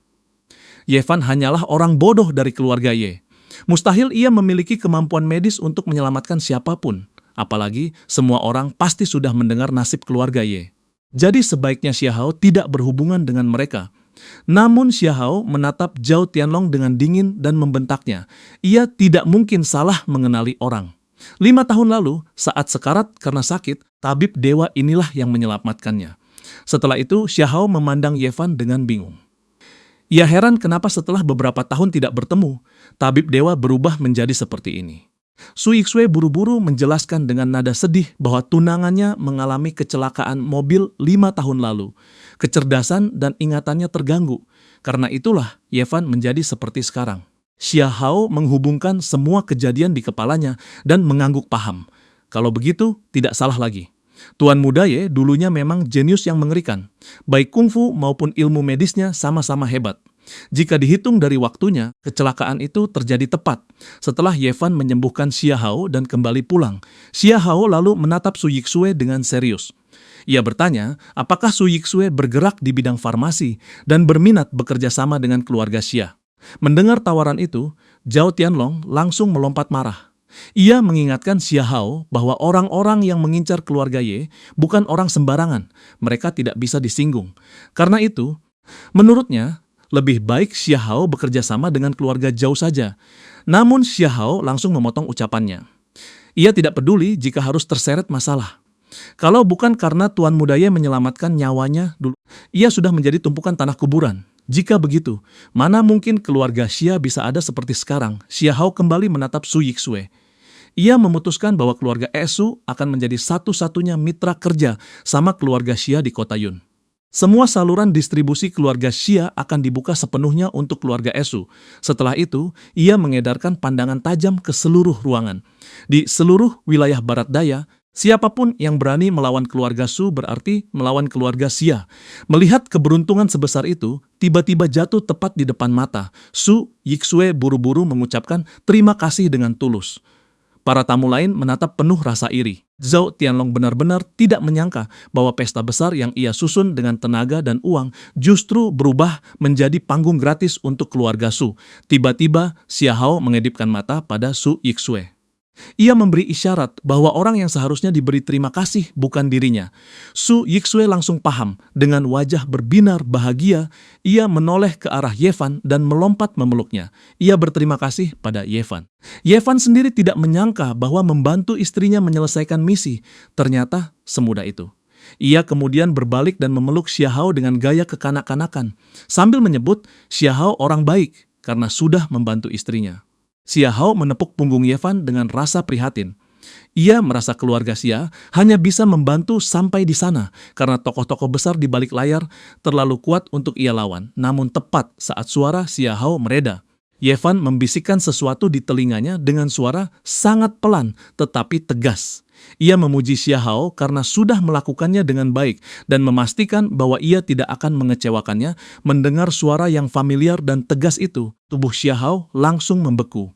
Ye Fan hanyalah orang bodoh dari keluarga Ye. Mustahil ia memiliki kemampuan medis untuk menyelamatkan siapapun. Apalagi semua orang pasti sudah mendengar nasib keluarga Ye. Jadi sebaiknya Xia Hao tidak berhubungan dengan mereka. Namun Xia Hao menatap Zhao Tianlong dengan dingin dan membentaknya. Ia tidak mungkin salah mengenali orang. 5 tahun lalu, saat sekarat karena sakit, tabib dewa inilah yang menyelamatkannya. Setelah itu, Xia Hao memandang Ye Fan dengan bingung. Ia heran kenapa setelah beberapa tahun tidak bertemu, tabib dewa berubah menjadi seperti ini. Su Yixue buru-buru menjelaskan dengan nada sedih bahwa tunangannya mengalami kecelakaan mobil 5 tahun lalu. Kecerdasan dan ingatannya terganggu. Karena itulah Ye Fan menjadi seperti sekarang. Xia Hao menghubungkan semua kejadian di kepalanya dan mengangguk paham. Kalau begitu, tidak salah lagi. Tuan muda Ye dulunya memang jenius yang mengerikan. Baik kungfu maupun ilmu medisnya sama-sama hebat. Jika dihitung dari waktunya, kecelakaan itu terjadi tepat setelah Ye Fan menyembuhkan Xia Hao dan kembali pulang. Xia Hao lalu menatap Su Yixue dengan serius. Ia bertanya, apakah Su Yixue bergerak di bidang farmasi dan berminat bekerja sama dengan keluarga Xia. Mendengar tawaran itu, Zhao Tianlong langsung melompat marah. Ia mengingatkan Xia Hao bahwa orang-orang yang mengincar keluarga Ye bukan orang sembarangan. Mereka tidak bisa disinggung. Karena itu, menurutnya, lebih baik Xia Hao bekerja sama dengan keluarga Zhao saja. Namun Xia Hao langsung memotong ucapannya. Ia tidak peduli jika harus terseret masalah. Kalau bukan karena Tuan muda Ye menyelamatkan nyawanya dulu, ia sudah menjadi tumpukan tanah kuburan. Jika begitu, mana mungkin keluarga Xia bisa ada seperti sekarang? Xia Hao kembali menatap Su Yixue. Ia memutuskan bahwa keluarga Esu akan menjadi satu-satunya mitra kerja sama keluarga Xia di kota Yun. Semua saluran distribusi keluarga Xia akan dibuka sepenuhnya untuk keluarga Esu. Setelah itu, ia mengedarkan pandangan tajam ke seluruh ruangan. Di seluruh wilayah barat daya, siapapun yang berani melawan keluarga Su berarti melawan keluarga Xia. Melihat keberuntungan sebesar itu, tiba-tiba jatuh tepat di depan mata. Su Yixue buru-buru mengucapkan terima kasih dengan tulus. Para tamu lain menatap penuh rasa iri. Zhao Tianlong benar-benar tidak menyangka bahwa pesta besar yang ia susun dengan tenaga dan uang justru berubah menjadi panggung gratis untuk keluarga Su. Tiba-tiba, Xia Hao mengedipkan mata pada Su Yixue. Ia memberi isyarat bahwa orang yang seharusnya diberi terima kasih bukan dirinya. Su Yixue langsung paham. Dengan wajah berbinar bahagia, ia menoleh ke arah Ye Fan dan melompat memeluknya. Ia berterima kasih pada Ye Fan. Ye Fan sendiri tidak menyangka bahwa membantu istrinya menyelesaikan misi ternyata semudah itu. Ia kemudian berbalik dan memeluk Xia Hao dengan gaya kekanak-kanakan, sambil menyebut Xia Hao orang baik karena sudah membantu istrinya. Xia Hao menepuk punggung Ye Fan dengan rasa prihatin. Ia merasa keluarga Xia hanya bisa membantu sampai di sana karena tokoh-tokoh besar di balik layar terlalu kuat untuk ia lawan. Namun tepat saat suara Xia Hao mereda, Ye Fan membisikkan sesuatu di telinganya dengan suara sangat pelan tetapi tegas. Ia memuji Xia Hao karena sudah melakukannya dengan baik dan memastikan bahwa ia tidak akan mengecewakannya. Mendengar suara yang familiar dan tegas itu, tubuh Xia Hao langsung membeku.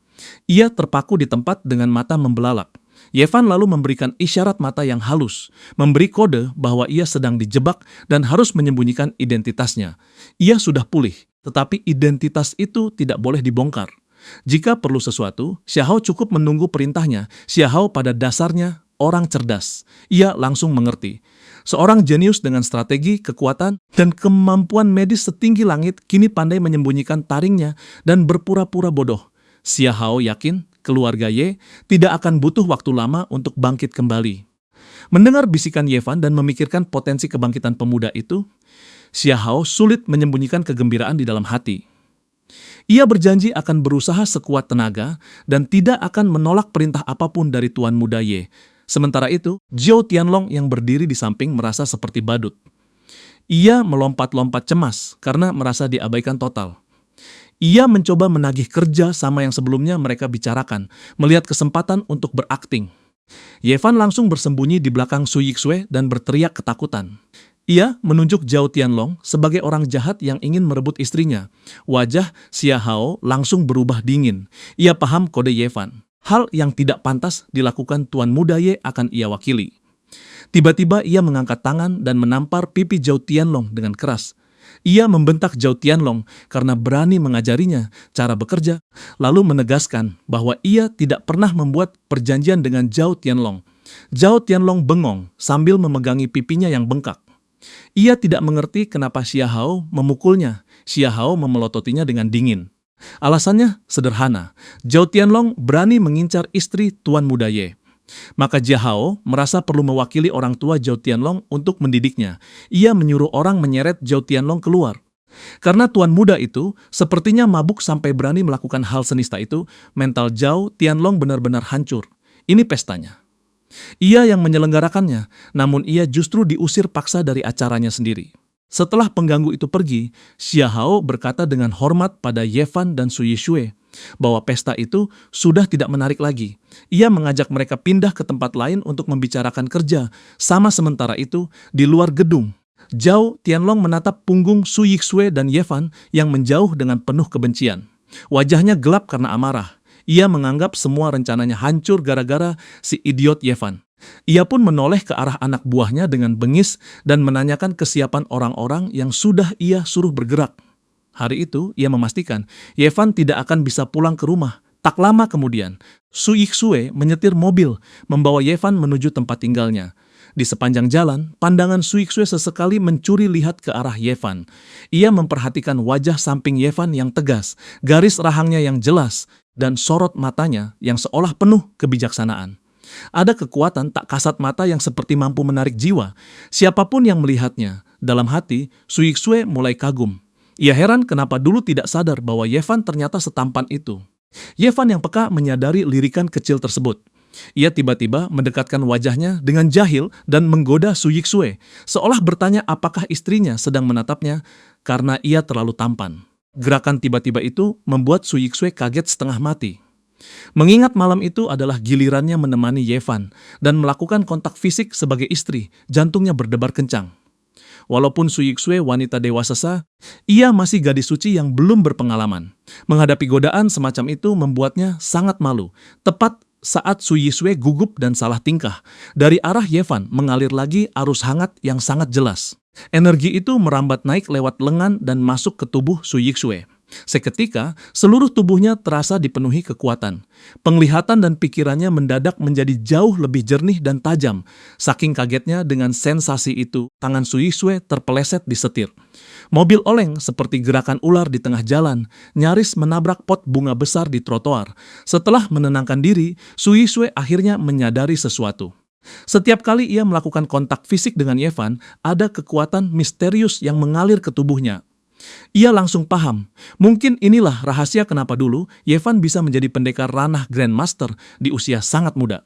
Ia terpaku di tempat dengan mata membelalak. Ye Fan lalu memberikan isyarat mata yang halus, memberi kode bahwa ia sedang dijebak dan harus menyembunyikan identitasnya. Ia sudah pulih, tetapi identitas itu tidak boleh dibongkar. Jika perlu sesuatu, Xia Hao cukup menunggu perintahnya. Xia Hao pada dasarnya orang cerdas. Ia langsung mengerti. Seorang jenius dengan strategi, kekuatan, dan kemampuan medis setinggi langit kini pandai menyembunyikan taringnya dan berpura-pura bodoh. Xia Hao yakin keluarga Ye tidak akan butuh waktu lama untuk bangkit kembali. Mendengar bisikan Ye Fan dan memikirkan potensi kebangkitan pemuda itu, Xia Hao sulit menyembunyikan kegembiraan di dalam hati. Ia berjanji akan berusaha sekuat tenaga dan tidak akan menolak perintah apapun dari Tuan Muda Ye. Sementara itu, Zhou Tianlong yang berdiri di samping merasa seperti badut. Ia melompat-lompat cemas karena merasa diabaikan total. Ia mencoba menagih kerja sama yang sebelumnya mereka bicarakan, melihat kesempatan untuk berakting. Ye Fan langsung bersembunyi di belakang Su Yixue dan berteriak ketakutan. Ia menunjuk Zhou Tianlong sebagai orang jahat yang ingin merebut istrinya. Wajah Xia Hao langsung berubah dingin. Ia paham kode Ye Fan. Hal yang tidak pantas dilakukan Tuan Muda Ye akan ia wakili. Tiba-tiba ia mengangkat tangan dan menampar pipi Zhou Tianlong dengan keras. Ia membentak Zhou Tianlong karena berani mengajarinya cara bekerja, lalu menegaskan bahwa ia tidak pernah membuat perjanjian dengan Zhou Tianlong. Zhou Tianlong bengong sambil memegangi pipinya yang bengkak. Ia tidak mengerti kenapa Xia Hao memukulnya. Xia Hao memelototinya dengan dingin. Alasannya sederhana, Zhou Tianlong berani mengincar istri Tuan Muda Ye. Maka Xia Hao merasa perlu mewakili orang tua Zhou Tianlong untuk mendidiknya. Ia menyuruh orang menyeret Zhou Tianlong keluar. Karena Tuan Muda itu sepertinya mabuk sampai berani melakukan hal senista itu, mental Zhou Tianlong benar-benar hancur. Ini pestanya. Ia yang menyelenggarakannya, namun ia justru diusir paksa dari acaranya sendiri. Setelah pengganggu itu pergi, Xia Hao berkata dengan hormat pada Ye Fan dan Su Yixue bahwa pesta itu sudah tidak menarik lagi. Ia mengajak mereka pindah ke tempat lain untuk membicarakan kerja. Sama sementara itu, di luar gedung, Zhou Tianlong menatap punggung Su Yixue dan Ye Fan yang menjauh dengan penuh kebencian. Wajahnya gelap karena amarah. Ia menganggap semua rencananya hancur gara-gara si idiot Ye Fan. Ia pun menoleh ke arah anak buahnya dengan bengis dan menanyakan kesiapan orang-orang yang sudah ia suruh bergerak. Hari itu, ia memastikan Ye Fan tidak akan bisa pulang ke rumah. Tak lama kemudian, Su Yixue menyetir mobil, membawa Ye Fan menuju tempat tinggalnya. Di sepanjang jalan, pandangan Su Yixue sesekali mencuri lihat ke arah Ye Fan. Ia memperhatikan wajah samping Ye Fan yang tegas, garis rahangnya yang jelas, dan sorot matanya yang seolah penuh kebijaksanaan. Ada kekuatan tak kasat mata yang seperti mampu menarik jiwa. Siapapun yang melihatnya, dalam hati, Su Yixue mulai kagum. Ia heran kenapa dulu tidak sadar bahwa Ye Fan ternyata setampan itu. Ye Fan yang peka menyadari lirikan kecil tersebut. Ia tiba-tiba mendekatkan wajahnya dengan jahil dan menggoda Su Yixue, seolah bertanya apakah istrinya sedang menatapnya karena ia terlalu tampan. Gerakan tiba-tiba itu membuat Su Yixue kaget setengah mati. Mengingat malam itu adalah gilirannya menemani Ye Fan dan melakukan kontak fisik sebagai istri, jantungnya berdebar kencang. Walaupun Su Yixue wanita dewasa, ia masih gadis suci yang belum berpengalaman. Menghadapi godaan semacam itu membuatnya sangat malu. Tepat saat Su Yixue gugup dan salah tingkah, dari arah Ye Fan mengalir lagi arus hangat yang sangat jelas. Energi itu merambat naik lewat lengan dan masuk ke tubuh Su Yixue. Seketika, seluruh tubuhnya terasa dipenuhi kekuatan. Penglihatan dan pikirannya mendadak menjadi jauh lebih jernih dan tajam. Saking kagetnya dengan sensasi itu, tangan Su Yixue terpeleset di setir. Mobil oleng seperti gerakan ular di tengah jalan, nyaris menabrak pot bunga besar di trotoar. Setelah menenangkan diri, Su Yixue akhirnya menyadari sesuatu. Setiap kali ia melakukan kontak fisik dengan Ye Fan, ada kekuatan misterius yang mengalir ke tubuhnya. Ia langsung paham, mungkin inilah rahasia kenapa dulu Ye Fan bisa menjadi pendekar ranah Grandmaster di usia sangat muda.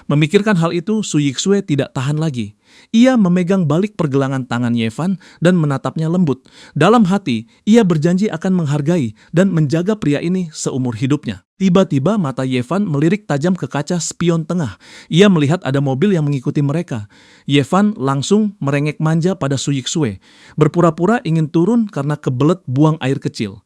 Memikirkan hal itu, Su Yixue tidak tahan lagi. Ia memegang balik pergelangan tangan Ye Fan dan menatapnya lembut. Dalam hati, ia berjanji akan menghargai dan menjaga pria ini seumur hidupnya. Tiba-tiba mata Ye Fan melirik tajam ke kaca spion tengah. Ia melihat ada mobil yang mengikuti mereka. Ye Fan langsung merengek manja pada Su Yixue, berpura-pura ingin turun karena kebelet buang air kecil.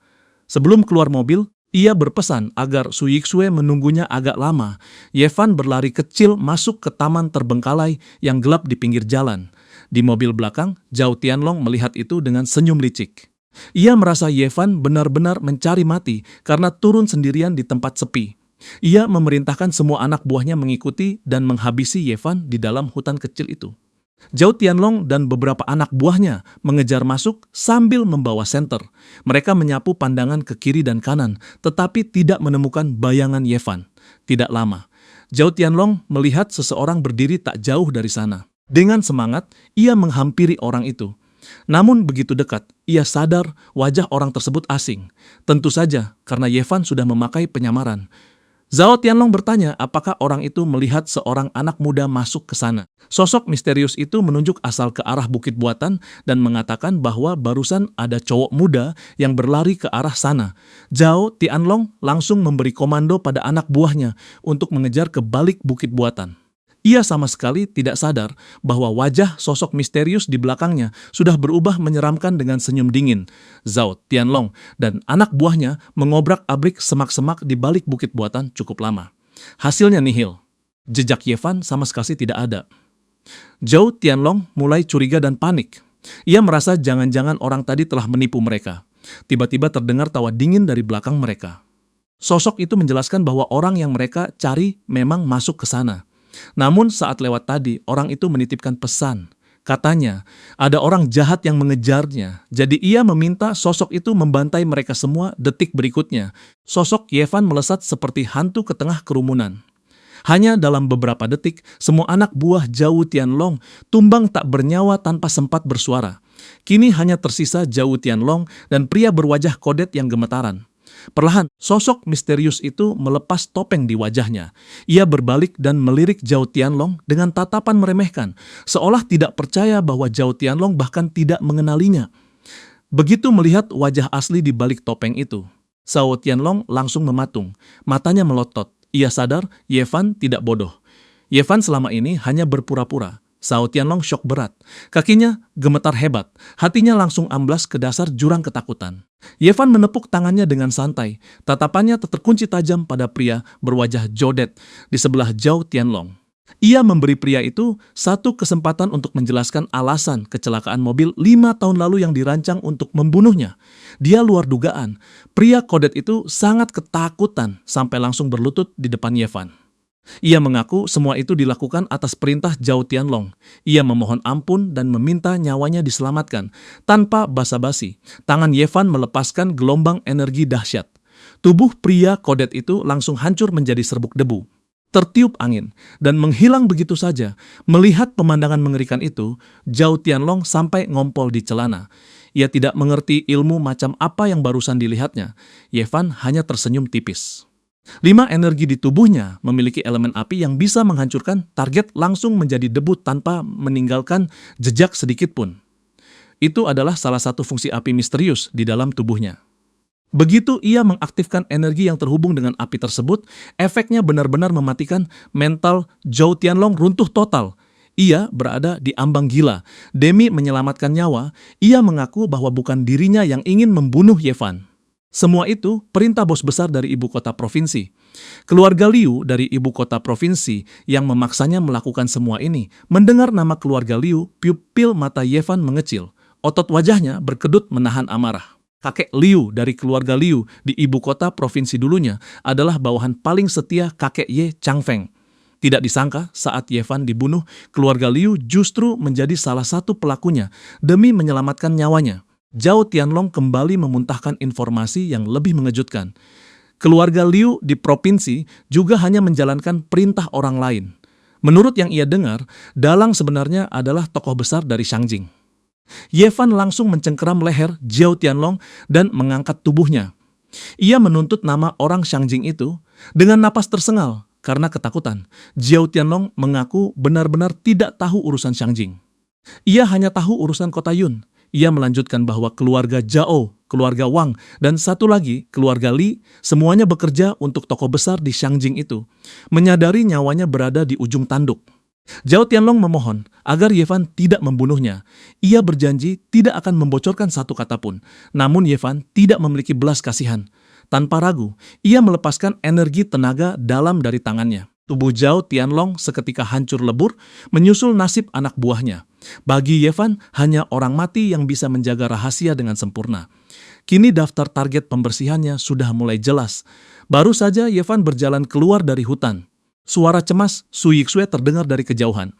Sebelum keluar mobil, ia berpesan agar Su Yixue menunggunya agak lama. Ye Fan berlari kecil masuk ke taman terbengkalai yang gelap di pinggir jalan. Di mobil belakang, Zhao Tianlong melihat itu dengan senyum licik. Ia merasa Ye Fan benar-benar mencari mati karena turun sendirian di tempat sepi. Ia memerintahkan semua anak buahnya mengikuti dan menghabisi Ye Fan di dalam hutan kecil itu. Zhao Tianlong dan beberapa anak buahnya mengejar masuk sambil membawa senter. Mereka menyapu pandangan ke kiri dan kanan, tetapi tidak menemukan bayangan Ye Fan. Tidak lama, Zhao Tianlong melihat seseorang berdiri tak jauh dari sana. Dengan semangat, ia menghampiri orang itu. Namun begitu dekat, ia sadar wajah orang tersebut asing. Tentu saja karena Ye Fan sudah memakai penyamaran. Zhao Tianlong bertanya apakah orang itu melihat seorang anak muda masuk ke sana. Sosok misterius itu menunjuk asal ke arah Bukit Buatan dan mengatakan bahwa barusan ada cowok muda yang berlari ke arah sana. Zhao Tianlong langsung memberi komando pada anak buahnya untuk mengejar ke balik Bukit Buatan. Ia sama sekali tidak sadar bahwa wajah sosok misterius di belakangnya sudah berubah menyeramkan dengan senyum dingin. Zhao Tianlong dan anak buahnya mengobrak-abrik semak-semak di balik Bukit Buatan cukup lama. Hasilnya nihil. Jejak Ye Fan sama sekali tidak ada. Zhao Tianlong mulai curiga dan panik. Ia merasa jangan-jangan orang tadi telah menipu mereka. Tiba-tiba terdengar tawa dingin dari belakang mereka. Sosok itu menjelaskan bahwa orang yang mereka cari memang masuk ke sana. Namun saat lewat tadi, orang itu menitipkan pesan. Katanya, ada orang jahat yang mengejarnya. Jadi ia meminta sosok itu membantai mereka semua detik berikutnya. Sosok Ye Fan melesat seperti hantu ke tengah kerumunan. Hanya dalam beberapa detik, semua anak buah Zhao Tianlong tumbang tak bernyawa tanpa sempat bersuara. Kini hanya tersisa Zhao Tianlong dan pria berwajah kodet yang gemetaran. Perlahan, sosok misterius itu melepas topeng di wajahnya. Ia berbalik dan melirik Zhao Tianlong dengan tatapan meremehkan, seolah tidak percaya bahwa Zhao Tianlong bahkan tidak mengenalinya. Begitu melihat wajah asli di balik topeng itu, Zhao Tianlong langsung mematung, matanya melotot. Ia sadar Ye Fan tidak bodoh. Ye Fan selama ini hanya berpura-pura. Zhao Tianlong syok berat. Kakinya gemetar hebat. Hatinya langsung amblas ke dasar jurang ketakutan. Ye Fan menepuk tangannya dengan santai. Tatapannya terkunci tajam pada pria berwajah jodet di sebelah Zhao Tianlong. Ia memberi pria itu satu kesempatan untuk menjelaskan alasan kecelakaan mobil 5 tahun lalu yang dirancang untuk membunuhnya. Dia luar dugaan. Pria kodet itu sangat ketakutan sampai langsung berlutut di depan Ye Fan. Ia mengaku semua itu dilakukan atas perintah Zhao Tianlong. Ia memohon ampun dan meminta nyawanya diselamatkan. Tanpa basa-basi, tangan Ye Fan melepaskan gelombang energi dahsyat. Tubuh pria kodet itu langsung hancur menjadi serbuk debu. Tertiup angin dan menghilang begitu saja. Melihat pemandangan mengerikan itu, Zhao Tianlong sampai ngompol di celana. Ia tidak mengerti ilmu macam apa yang barusan dilihatnya. Ye Fan hanya tersenyum tipis. 5 energi di tubuhnya memiliki elemen api yang bisa menghancurkan target langsung menjadi debu tanpa meninggalkan jejak sedikit pun. Itu adalah salah satu fungsi api misterius di dalam tubuhnya. Begitu ia mengaktifkan energi yang terhubung dengan api tersebut, efeknya benar-benar mematikan mental Zhao Tianlong runtuh total. Ia berada di ambang gila. Demi menyelamatkan nyawa, ia mengaku bahwa bukan dirinya yang ingin membunuh Ye Fan. Semua itu perintah bos besar dari ibu kota provinsi. Keluarga Liu dari ibu kota provinsi yang memaksanya melakukan semua ini. Mendengar nama keluarga Liu, pupil mata Ye Fan mengecil. Otot wajahnya berkedut menahan amarah. Kakek Liu dari keluarga Liu di ibu kota provinsi dulunya adalah bawahan paling setia kakek Ye Changfeng. Tidak disangka saat Ye Fan dibunuh, keluarga Liu justru menjadi salah satu pelakunya demi menyelamatkan nyawanya. Zhao Tianlong kembali memuntahkan informasi yang lebih mengejutkan. Keluarga Liu di provinsi juga hanya menjalankan perintah orang lain. Menurut yang ia dengar, Dalang sebenarnya adalah tokoh besar dari Shangjing. Ye Fan langsung mencengkeram leher Zhao Tianlong dan mengangkat tubuhnya. Ia menuntut nama orang Shangjing itu dengan napas tersengal karena ketakutan, Zhao Tianlong mengaku benar-benar tidak tahu urusan Xiangjing. Ia hanya tahu urusan kota Yun. Ia melanjutkan bahwa keluarga Zhao, keluarga Wang, dan satu lagi, keluarga Li, semuanya bekerja untuk toko besar di Xiangjing itu, menyadari nyawanya berada di ujung tanduk. Zhao Tianlong memohon agar Ye Fan tidak membunuhnya. Ia berjanji tidak akan membocorkan satu kata pun. Namun Ye Fan tidak memiliki belas kasihan. Tanpa ragu, ia melepaskan energi tenaga dalam dari tangannya. Tubuh Zhao Tianlong seketika hancur lebur, menyusul nasib anak buahnya. Bagi Ye Fan, hanya orang mati yang bisa menjaga rahasia dengan sempurna. Kini daftar target pembersihannya sudah mulai jelas. Baru saja Ye Fan berjalan keluar dari hutan. Suara cemas Su Yixue terdengar dari kejauhan.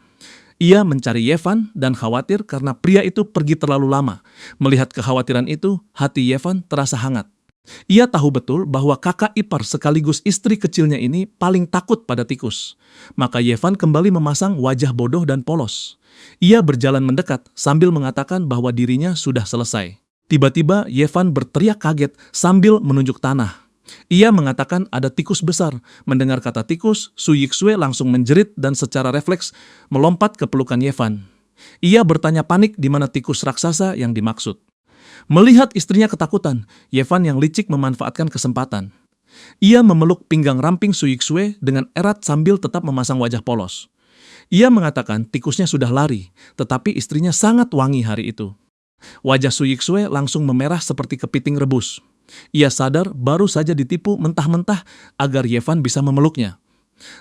Ia mencari Ye Fan dan khawatir karena pria itu pergi terlalu lama. Melihat kekhawatiran itu, hati Ye Fan terasa hangat. Ia tahu betul bahwa kakak ipar sekaligus istri kecilnya ini paling takut pada tikus. Maka Ye Fan kembali memasang wajah bodoh dan polos. Ia berjalan mendekat sambil mengatakan bahwa dirinya sudah selesai. Tiba-tiba Ye Fan berteriak kaget sambil menunjuk tanah. Ia mengatakan ada tikus besar. Mendengar kata tikus, Su Yixue langsung menjerit dan secara refleks melompat ke pelukan Ye Fan. Ia bertanya panik di mana tikus raksasa yang dimaksud. Melihat istrinya ketakutan, Ye Fan yang licik memanfaatkan kesempatan. Ia memeluk pinggang ramping Su Yixue dengan erat sambil tetap memasang wajah polos. Ia mengatakan tikusnya sudah lari, tetapi istrinya sangat wangi hari itu. Wajah Su Yixue langsung memerah seperti kepiting rebus. Ia sadar baru saja ditipu mentah-mentah agar Ye Fan bisa memeluknya.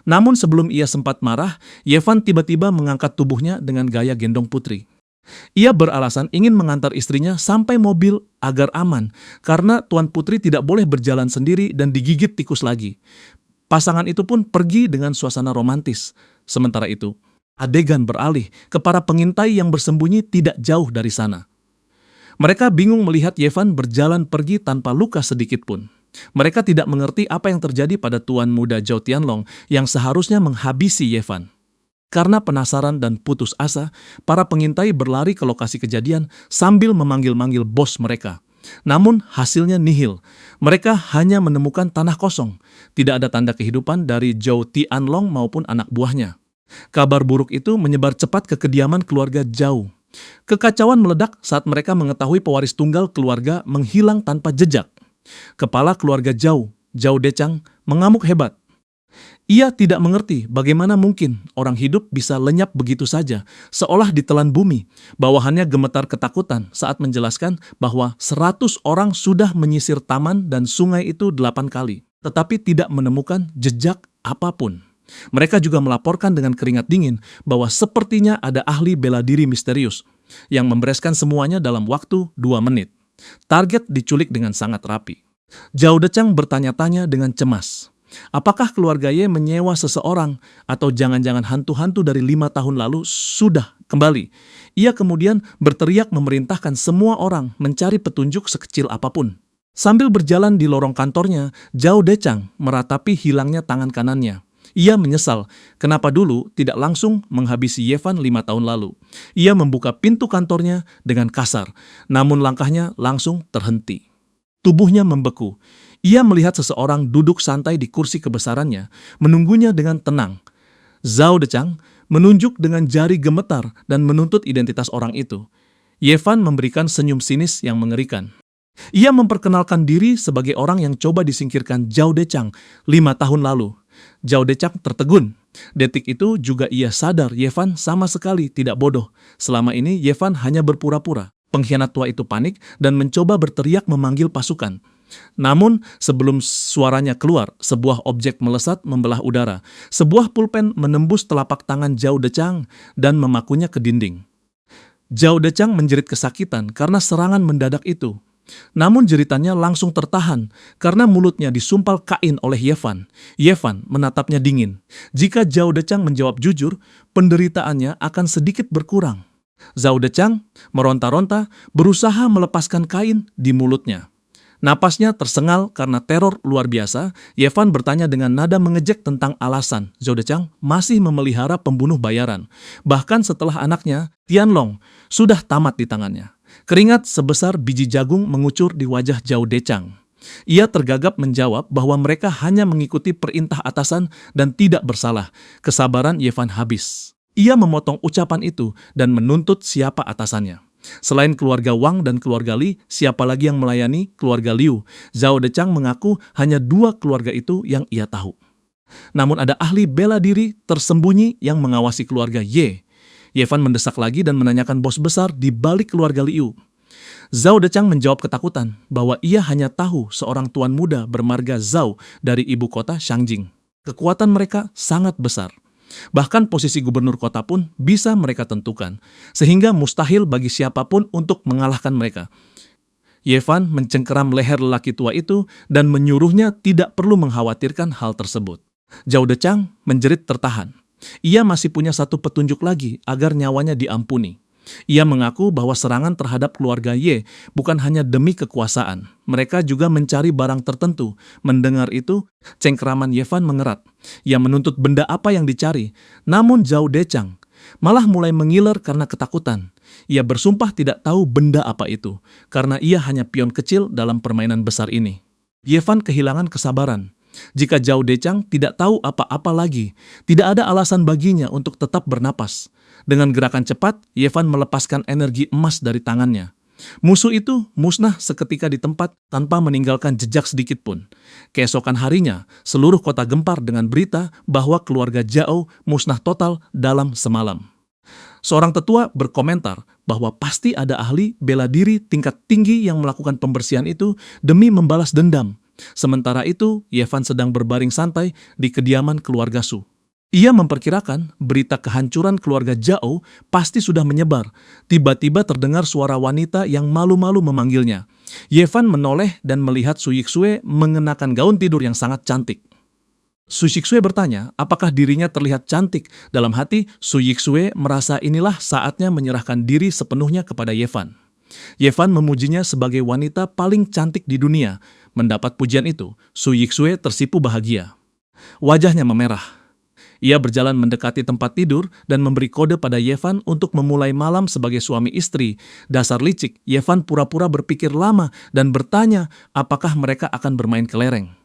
Namun sebelum ia sempat marah, Ye Fan tiba-tiba mengangkat tubuhnya dengan gaya gendong putri. Ia beralasan ingin mengantar istrinya sampai mobil agar aman, karena Tuan Putri tidak boleh berjalan sendiri dan digigit tikus lagi. Pasangan itu pun pergi dengan suasana romantis. Sementara itu, adegan beralih ke para pengintai yang bersembunyi tidak jauh dari sana. Mereka bingung melihat Ye Fan berjalan pergi tanpa luka sedikit pun. Mereka tidak mengerti apa yang terjadi pada tuan muda Zhao Tianlong yang seharusnya menghabisi Ye Fan. Karena penasaran dan putus asa, para pengintai berlari ke lokasi kejadian sambil memanggil-manggil bos mereka. Namun hasilnya nihil. Mereka hanya menemukan tanah kosong. Tidak ada tanda kehidupan dari Zhao Tianlong maupun anak buahnya. Kabar buruk itu menyebar cepat ke kediaman keluarga Zhao. Kekacauan meledak saat mereka mengetahui pewaris tunggal keluarga menghilang tanpa jejak. Kepala keluarga Zhao, Zhao Dechang, mengamuk hebat. Ia tidak mengerti bagaimana mungkin orang hidup bisa lenyap begitu saja, seolah ditelan bumi. Bawahannya gemetar ketakutan saat menjelaskan bahwa 100 orang sudah menyisir taman dan sungai itu 8 kali, tetapi tidak menemukan jejak apapun. Mereka juga melaporkan dengan keringat dingin bahwa sepertinya ada ahli bela diri misterius yang membereskan semuanya dalam waktu 2 menit. Target diculik dengan sangat rapi. Zhao Dechang bertanya-tanya dengan cemas. Apakah keluarga Ye menyewa seseorang atau jangan-jangan hantu-hantu dari 5 tahun lalu sudah kembali? Ia kemudian berteriak memerintahkan semua orang mencari petunjuk sekecil apapun. Sambil berjalan di lorong kantornya, Zhao Dechang meratapi hilangnya tangan kanannya. Ia menyesal kenapa dulu tidak langsung menghabisi Ye Fan 5 tahun lalu. Ia membuka pintu kantornya dengan kasar, namun langkahnya langsung terhenti. Tubuhnya membeku. Ia melihat seseorang duduk santai di kursi kebesarannya, menunggunya dengan tenang. Zhao Dechang menunjuk dengan jari gemetar dan menuntut identitas orang itu. Ye Fan memberikan senyum sinis yang mengerikan. Ia memperkenalkan diri sebagai orang yang coba disingkirkan Zhao Dechang 5 tahun lalu. Zhao Dechang tertegun. Detik itu juga ia sadar Ye Fan sama sekali tidak bodoh. Selama ini Ye Fan hanya berpura-pura. Pengkhianat tua itu panik dan mencoba berteriak memanggil pasukan. Namun sebelum suaranya keluar, sebuah objek melesat membelah udara. Sebuah pulpen menembus telapak tangan Zhao Dechang dan memakunya ke dinding. Zhao Dechang menjerit kesakitan karena serangan mendadak itu. Namun jeritannya langsung tertahan karena mulutnya disumpal kain oleh Ye Fan. Ye Fan menatapnya dingin. Jika Zhao Dechang menjawab jujur, penderitaannya akan sedikit berkurang. Zhao Dechang meronta-ronta berusaha melepaskan kain di mulutnya. Napasnya tersengal karena teror luar biasa. Ye Fan bertanya dengan nada mengejek tentang alasan Zhao Dechang masih memelihara pembunuh bayaran. Bahkan setelah anaknya, Tianlong, sudah tamat di tangannya. Keringat sebesar biji jagung mengucur di wajah Zhao Dechang. Ia tergagap menjawab bahwa mereka hanya mengikuti perintah atasan dan tidak bersalah. Kesabaran Yevan habis. Ia memotong ucapan itu dan menuntut siapa atasannya. Selain keluarga Wang dan keluarga Li, siapa lagi yang melayani keluarga Liu? Zhao Dechang mengaku hanya 2 keluarga itu yang ia tahu. Namun ada ahli bela diri tersembunyi yang mengawasi keluarga Ye. Yevan mendesak lagi dan menanyakan bos besar di balik keluarga Liu. Zhao Dechang menjawab ketakutan bahwa ia hanya tahu seorang tuan muda bermarga Zhao dari ibu kota Shangjing. Kekuatan mereka sangat besar. Bahkan posisi gubernur kota pun bisa mereka tentukan, sehingga mustahil bagi siapapun untuk mengalahkan mereka. Yevan mencengkeram leher lelaki tua itu dan menyuruhnya tidak perlu mengkhawatirkan hal tersebut. Zhao Dechang menjerit tertahan. Ia masih punya satu petunjuk lagi agar nyawanya diampuni. Ia mengaku bahwa serangan terhadap keluarga Ye bukan hanya demi kekuasaan. Mereka juga mencari barang tertentu. Mendengar itu, cengkeraman Yevan mengerat. Ia menuntut benda apa yang dicari. Namun Zhao Dechang malah mulai mengiler karena ketakutan. Ia bersumpah tidak tahu benda apa itu, karena ia hanya pion kecil dalam permainan besar ini. Yevan kehilangan kesabaran. Jika Zhao Dechang tidak tahu apa-apa lagi, tidak ada alasan baginya untuk tetap bernapas. Dengan gerakan cepat, Yevan melepaskan energi emas dari tangannya. Musuh itu musnah seketika di tempat tanpa meninggalkan jejak sedikit pun. Keesokan harinya, seluruh kota gempar dengan berita bahwa keluarga Zhao musnah total dalam semalam. Seorang tetua berkomentar bahwa pasti ada ahli bela diri tingkat tinggi yang melakukan pembersihan itu demi membalas dendam. Sementara itu, Yevan sedang berbaring santai di kediaman keluarga Su. Ia memperkirakan berita kehancuran keluarga Zhao pasti sudah menyebar. Tiba-tiba terdengar suara wanita yang malu-malu memanggilnya. Yevan menoleh dan melihat Su Yixue mengenakan gaun tidur yang sangat cantik. Su Yixue bertanya, apakah dirinya terlihat cantik? Dalam hati, Su Yixue merasa inilah saatnya menyerahkan diri sepenuhnya kepada Yevan. Yevan memujinya sebagai wanita paling cantik di dunia. Mendapat pujian itu, Su Yixue tersipu bahagia. Wajahnya memerah. Ia berjalan mendekati tempat tidur dan memberi kode pada Yevan untuk memulai malam sebagai suami istri. Dasar licik, Yevan pura-pura berpikir lama dan bertanya apakah mereka akan bermain kelereng.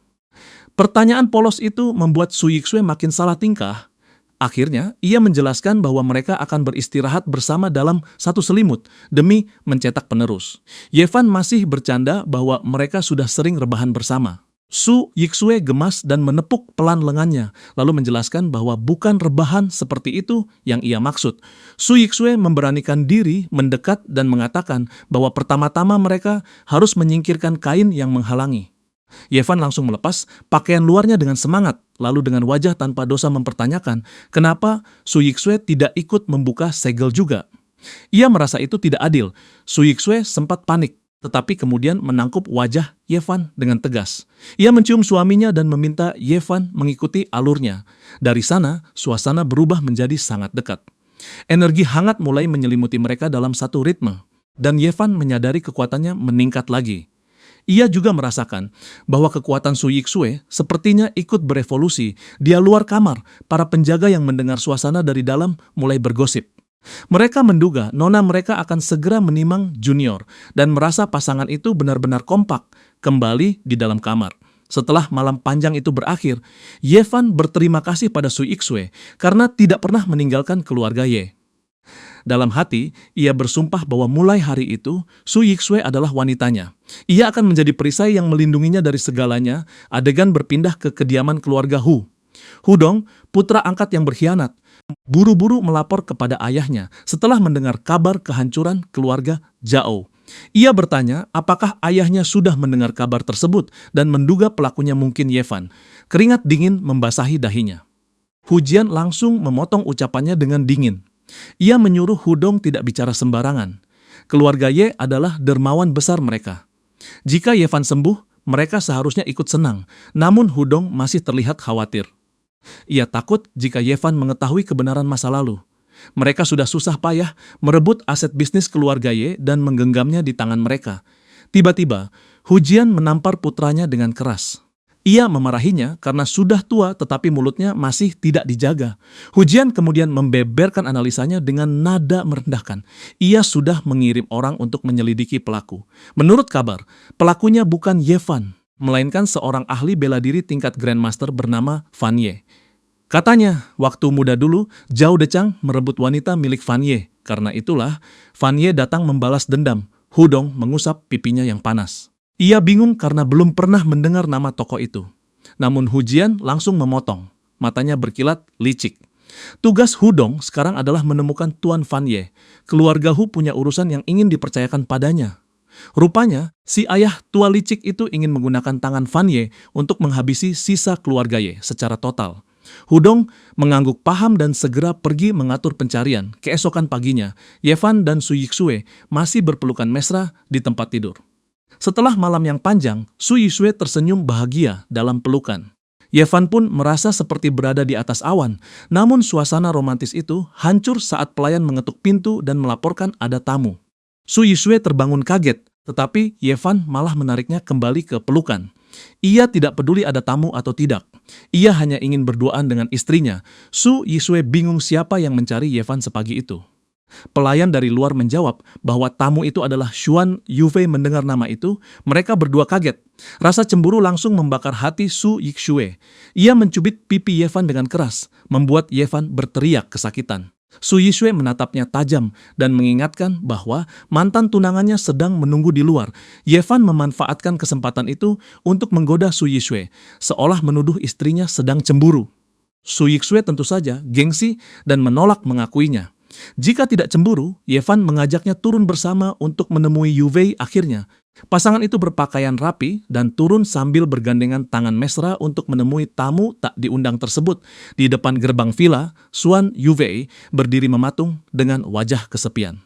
Pertanyaan polos itu membuat Su Yixue makin salah tingkah. Akhirnya, ia menjelaskan bahwa mereka akan beristirahat bersama dalam satu selimut demi mencetak penerus. Yevan masih bercanda bahwa mereka sudah sering rebahan bersama. Su Yixue gemas dan menepuk pelan lengannya, lalu menjelaskan bahwa bukan rebahan seperti itu yang ia maksud. Su Yixue memberanikan diri mendekat dan mengatakan bahwa pertama-tama mereka harus menyingkirkan kain yang menghalangi. Yevan langsung melepas pakaian luarnya dengan semangat, lalu dengan wajah tanpa dosa mempertanyakan kenapa Su Yixue tidak ikut membuka segel juga. Ia merasa itu tidak adil. Su Yixue sempat panik, tetapi kemudian menangkup wajah Yevan dengan tegas. Ia mencium suaminya dan meminta Yevan mengikuti alurnya. Dari sana, suasana berubah menjadi sangat dekat. Energi hangat mulai menyelimuti mereka dalam satu ritme, dan Yevan menyadari kekuatannya meningkat lagi. Ia juga merasakan bahwa kekuatan Su Yixue sepertinya ikut berevolusi. Di luar kamar, para penjaga yang mendengar suasana dari dalam mulai bergosip. Mereka menduga nona mereka akan segera menimang Junior dan merasa pasangan itu benar-benar kompak kembali di dalam kamar. Setelah malam panjang itu berakhir, Yevan berterima kasih pada Su Yixue karena tidak pernah meninggalkan keluarga Ye. Dalam hati, ia bersumpah bahwa mulai hari itu, Su Yixue adalah wanitanya. Ia akan menjadi perisai yang melindunginya dari segalanya. Adegan berpindah ke kediaman keluarga Hu. Hudong, putra angkat yang berkhianat, buru-buru melapor kepada ayahnya setelah mendengar kabar kehancuran keluarga Zhao. Ia bertanya apakah ayahnya sudah mendengar kabar tersebut dan menduga pelakunya mungkin Yevan. Keringat dingin membasahi dahinya. Hu Jian langsung memotong ucapannya dengan dingin. Ia menyuruh Hudong tidak bicara sembarangan. Keluarga Ye adalah dermawan besar mereka. Jika Yevan sembuh, mereka seharusnya ikut senang. Namun Hudong masih terlihat khawatir. Ia takut jika Yevan mengetahui kebenaran masa lalu. Mereka sudah susah payah merebut aset bisnis keluarga Ye dan menggenggamnya di tangan mereka. Tiba-tiba, Hu Jian menampar putranya dengan keras. Ia memarahinya karena sudah tua tetapi mulutnya masih tidak dijaga. Hu Jian kemudian membeberkan analisanya dengan nada merendahkan. Ia sudah mengirim orang untuk menyelidiki pelaku. Menurut kabar, pelakunya bukan Yevan, melainkan seorang ahli bela diri tingkat Grandmaster bernama Fan Ye. Katanya, waktu muda dulu, Zhao Dechang merebut wanita milik Fan Ye. Karena itulah, Fan Ye datang membalas dendam. Hudong mengusap pipinya yang panas. Ia bingung karena belum pernah mendengar nama tokoh itu. Namun Hujian langsung memotong. Matanya berkilat, licik. Tugas Hudong sekarang adalah menemukan Tuan Fan Ye. Keluarga Hu punya urusan yang ingin dipercayakan padanya. Rupanya, si ayah tua licik itu ingin menggunakan tangan Fan Ye untuk menghabisi sisa keluarga Ye secara total. Hudong mengangguk paham dan segera pergi mengatur pencarian. Keesokan paginya, Ye Fan dan Su Yixue masih berpelukan mesra di tempat tidur. Setelah malam yang panjang, Su Yixue tersenyum bahagia dalam pelukan. Ye Fan pun merasa seperti berada di atas awan, namun suasana romantis itu hancur saat pelayan mengetuk pintu dan melaporkan ada tamu. Su Yixue terbangun kaget, tetapi Ye Fan malah menariknya kembali ke pelukan. Ia tidak peduli ada tamu atau tidak. Ia hanya ingin berduaan dengan istrinya. Su Yixue bingung siapa yang mencari Ye Fan sepagi itu. Pelayan dari luar menjawab bahwa tamu itu adalah Xuan Yufei. Mendengar nama itu, mereka berdua kaget. Rasa cemburu langsung membakar hati Su Yixue. Ia mencubit pipi Ye Fan dengan keras, membuat Ye Fan berteriak kesakitan. Su Yixue menatapnya tajam dan mengingatkan bahwa mantan tunangannya sedang menunggu di luar. Ye Fan memanfaatkan kesempatan itu untuk menggoda Su Yixue, seolah menuduh istrinya sedang cemburu. Su Yixue tentu saja gengsi dan menolak mengakuinya. Jika tidak cemburu, Ye Fan mengajaknya turun bersama untuk menemui Yufei akhirnya. Pasangan itu berpakaian rapi dan turun sambil bergandengan tangan mesra untuk menemui tamu tak diundang tersebut. Di depan gerbang villa, Xuan Yufei berdiri mematung dengan wajah kesepian.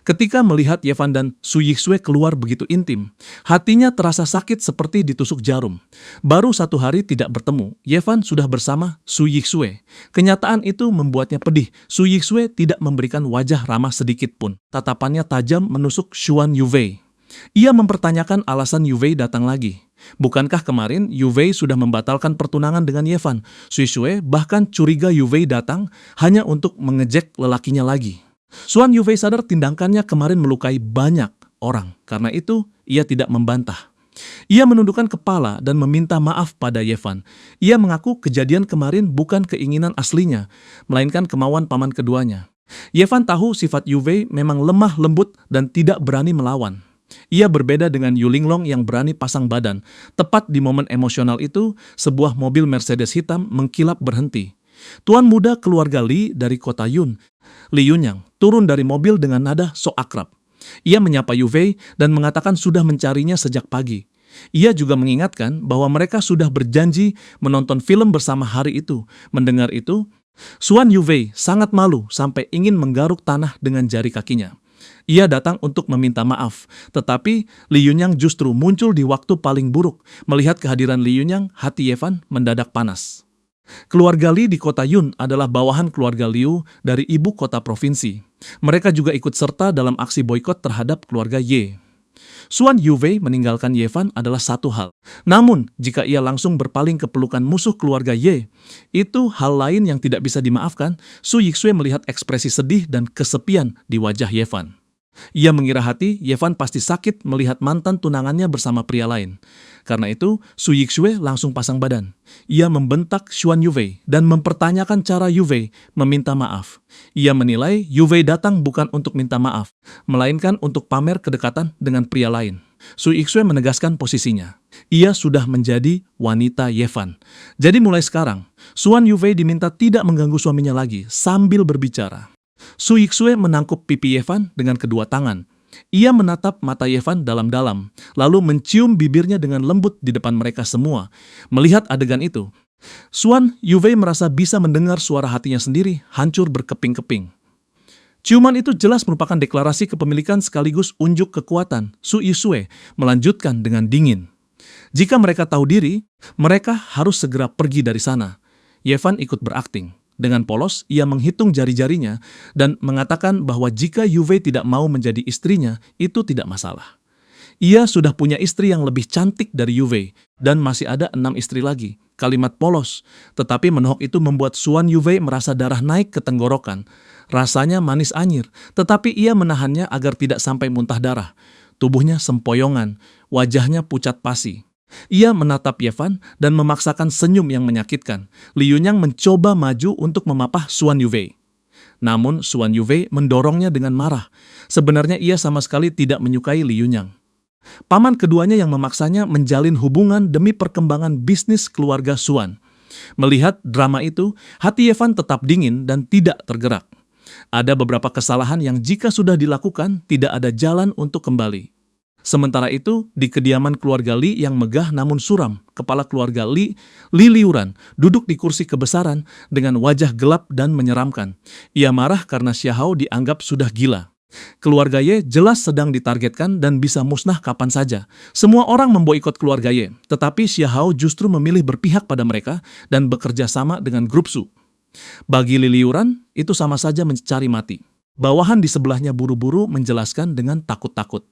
Ketika melihat Ye Fan dan Su Yixue keluar begitu intim, hatinya terasa sakit seperti ditusuk jarum. Baru 1 hari tidak bertemu, Ye Fan sudah bersama Su Yixue. Kenyataan itu membuatnya pedih. Su Yixue tidak memberikan wajah ramah sedikit pun. Tatapannya tajam menusuk Xuan Yufei. Ia mempertanyakan alasan Yufei datang lagi. Bukankah kemarin Yufei sudah membatalkan pertunangan dengan Ye Fan? Su Yixue bahkan curiga Yufei datang hanya untuk mengejek lelakinya lagi. Xuan Yufei sadar tindakannya kemarin melukai banyak orang. Karena itu, ia tidak membantah. Ia menundukkan kepala dan meminta maaf pada Ye Fan. Ia mengaku kejadian kemarin bukan keinginan aslinya, melainkan kemauan paman keduanya. Ye Fan tahu sifat Yufei memang lemah lembut dan tidak berani melawan. Ia berbeda dengan Yu Linglong yang berani pasang badan. Tepat di momen emosional itu, sebuah mobil Mercedes hitam mengkilap berhenti. Tuan muda keluarga Li dari kota Yun, Li Yunyang, turun dari mobil dengan nada sok akrab. Ia menyapa Yufei dan mengatakan sudah mencarinya sejak pagi. Ia juga mengingatkan bahwa mereka sudah berjanji menonton film bersama hari itu. Mendengar itu, Xuan Yufei sangat malu sampai ingin menggaruk tanah dengan jari kakinya. Ia datang untuk meminta maaf, tetapi Li Yunyang justru muncul di waktu paling buruk. Melihat kehadiran Li Yunyang, hati Ye Fan mendadak panas. Keluarga Li di kota Yun adalah bawahan keluarga Liu dari ibu kota provinsi. Mereka juga ikut serta dalam aksi boikot terhadap keluarga Ye. Xuan Yufei meninggalkan Ye Fan adalah satu hal. Namun, jika ia langsung berpaling ke pelukan musuh keluarga Ye, itu hal lain yang tidak bisa dimaafkan. Su Yixue melihat ekspresi sedih dan kesepian di wajah Ye Fan. Ia mengira hati Ye Fan pasti sakit melihat mantan tunangannya bersama pria lain. Karena itu, Su Yixue langsung pasang badan. Ia membentak Xuan Yufei dan mempertanyakan cara Yufei meminta maaf. Ia menilai Yufei datang bukan untuk minta maaf, melainkan untuk pamer kedekatan dengan pria lain. Su Yixue menegaskan posisinya. Ia sudah menjadi wanita Ye Fan. Jadi mulai sekarang, Xuan Yufei diminta tidak mengganggu suaminya lagi sambil berbicara. Su Yixue menangkup pipi Ye Fan dengan kedua tangan. Ia menatap mata Ye Fan dalam-dalam, lalu mencium bibirnya dengan lembut di depan mereka semua. Melihat adegan itu, Xuan Yufei merasa bisa mendengar suara hatinya sendiri hancur berkeping-keping. Ciuman itu jelas merupakan deklarasi kepemilikan sekaligus unjuk kekuatan. Su Yixue melanjutkan dengan dingin. Jika mereka tahu diri, mereka harus segera pergi dari sana. Ye Fan ikut berakting. Dengan polos, ia menghitung jari-jarinya dan mengatakan bahwa jika Yufei tidak mau menjadi istrinya, itu tidak masalah. Ia sudah punya istri yang lebih cantik dari Yufei dan masih ada 6 istri lagi. Kalimat polos, tetapi menohok itu membuat Xuan Yufei merasa darah naik ke tenggorokan. Rasanya manis anyir, tetapi ia menahannya agar tidak sampai muntah darah. Tubuhnya sempoyongan, wajahnya pucat pasi. Ia menatap Yevan dan memaksakan senyum yang menyakitkan. Li Yunyang mencoba maju untuk memapah Xuan Yuvei. Namun Xuan Yuvei mendorongnya dengan marah. Sebenarnya ia sama sekali tidak menyukai Li Yunyang. Paman keduanya yang memaksanya menjalin hubungan demi perkembangan bisnis keluarga Xuan. Melihat drama itu, hati Yevan tetap dingin dan tidak tergerak. Ada beberapa kesalahan yang jika sudah dilakukan, tidak ada jalan untuk kembali. Sementara itu, di kediaman keluarga Li yang megah namun suram, kepala keluarga Li Liuran, duduk di kursi kebesaran dengan wajah gelap dan menyeramkan. Ia marah karena Xiahao dianggap sudah gila. Keluarga Ye jelas sedang ditargetkan dan bisa musnah kapan saja. Semua orang memboikot keluarga Ye, tetapi Xiahao justru memilih berpihak pada mereka dan bekerja sama dengan grup Su. Bagi Li Liuran, itu sama saja mencari mati. Bawahan di sebelahnya buru-buru menjelaskan dengan takut-takut.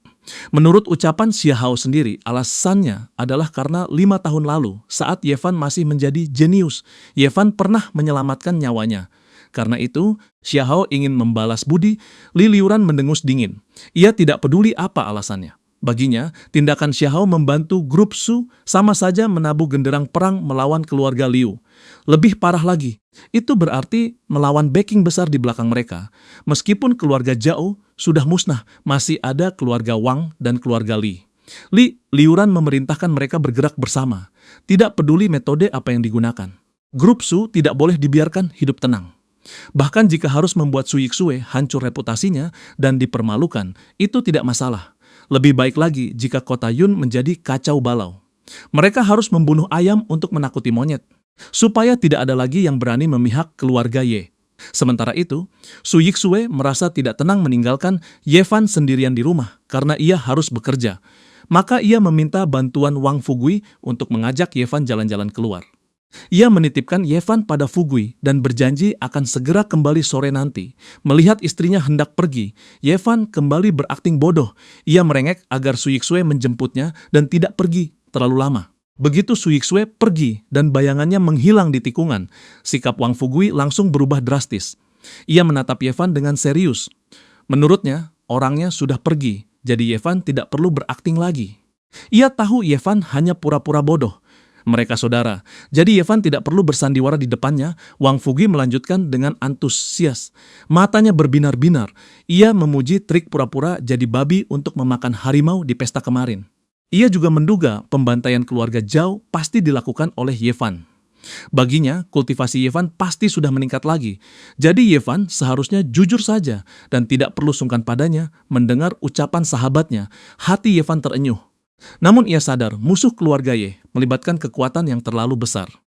Menurut ucapan Xiahao sendiri, alasannya adalah karena 5 tahun lalu, saat Yevan masih menjadi jenius, Yevan pernah menyelamatkan nyawanya. Karena itu, Xiahao ingin membalas budi. Li Liuran mendengus dingin. Ia tidak peduli apa alasannya. Baginya, tindakan Xiahao membantu grup Su sama saja menabuh genderang perang melawan keluarga Liu. Lebih parah lagi, itu berarti melawan backing besar di belakang mereka. Meskipun keluarga Zhao sudah musnah, masih ada keluarga Wang dan keluarga Li. Liuran memerintahkan mereka bergerak bersama. Tidak peduli metode apa yang digunakan. Grup Su tidak boleh dibiarkan hidup tenang. Bahkan jika harus membuat Su Yixue hancur reputasinya dan dipermalukan, itu tidak masalah. Lebih baik lagi jika kota Yun menjadi kacau balau. Mereka harus membunuh ayam untuk menakuti monyet, supaya tidak ada lagi yang berani memihak keluarga Ye. Sementara itu, Su Yixue merasa tidak tenang meninggalkan Yevan sendirian di rumah karena ia harus bekerja. Maka ia meminta bantuan Wang Fugui untuk mengajak Yevan jalan-jalan keluar. Ia menitipkan Yevan pada Fugui dan berjanji akan segera kembali sore nanti. Melihat istrinya hendak pergi, Yevan kembali berakting bodoh. Ia merengek agar Su Yixue menjemputnya dan tidak pergi terlalu lama. Begitu Su Yixue pergi dan bayangannya menghilang di tikungan, sikap Wang Fugui langsung berubah drastis. Ia menatap Yevan dengan serius. Menurutnya, orangnya sudah pergi, jadi Yevan tidak perlu berakting lagi. Ia tahu Yevan hanya pura-pura bodoh. Mereka saudara, jadi Yevan tidak perlu bersandiwara di depannya. Wang Fugui melanjutkan dengan antusias. Matanya berbinar-binar. Ia memuji trik pura-pura jadi babi untuk memakan harimau di pesta kemarin. Ia juga menduga pembantaian keluarga Zhao pasti dilakukan oleh Yevan. Baginya, kultivasi Yevan pasti sudah meningkat lagi. Jadi Yevan seharusnya jujur saja dan tidak perlu sungkan padanya mendengar ucapan sahabatnya. Hati Yevan terenyuh. Namun ia sadar musuh keluarga Ye melibatkan kekuatan yang terlalu besar.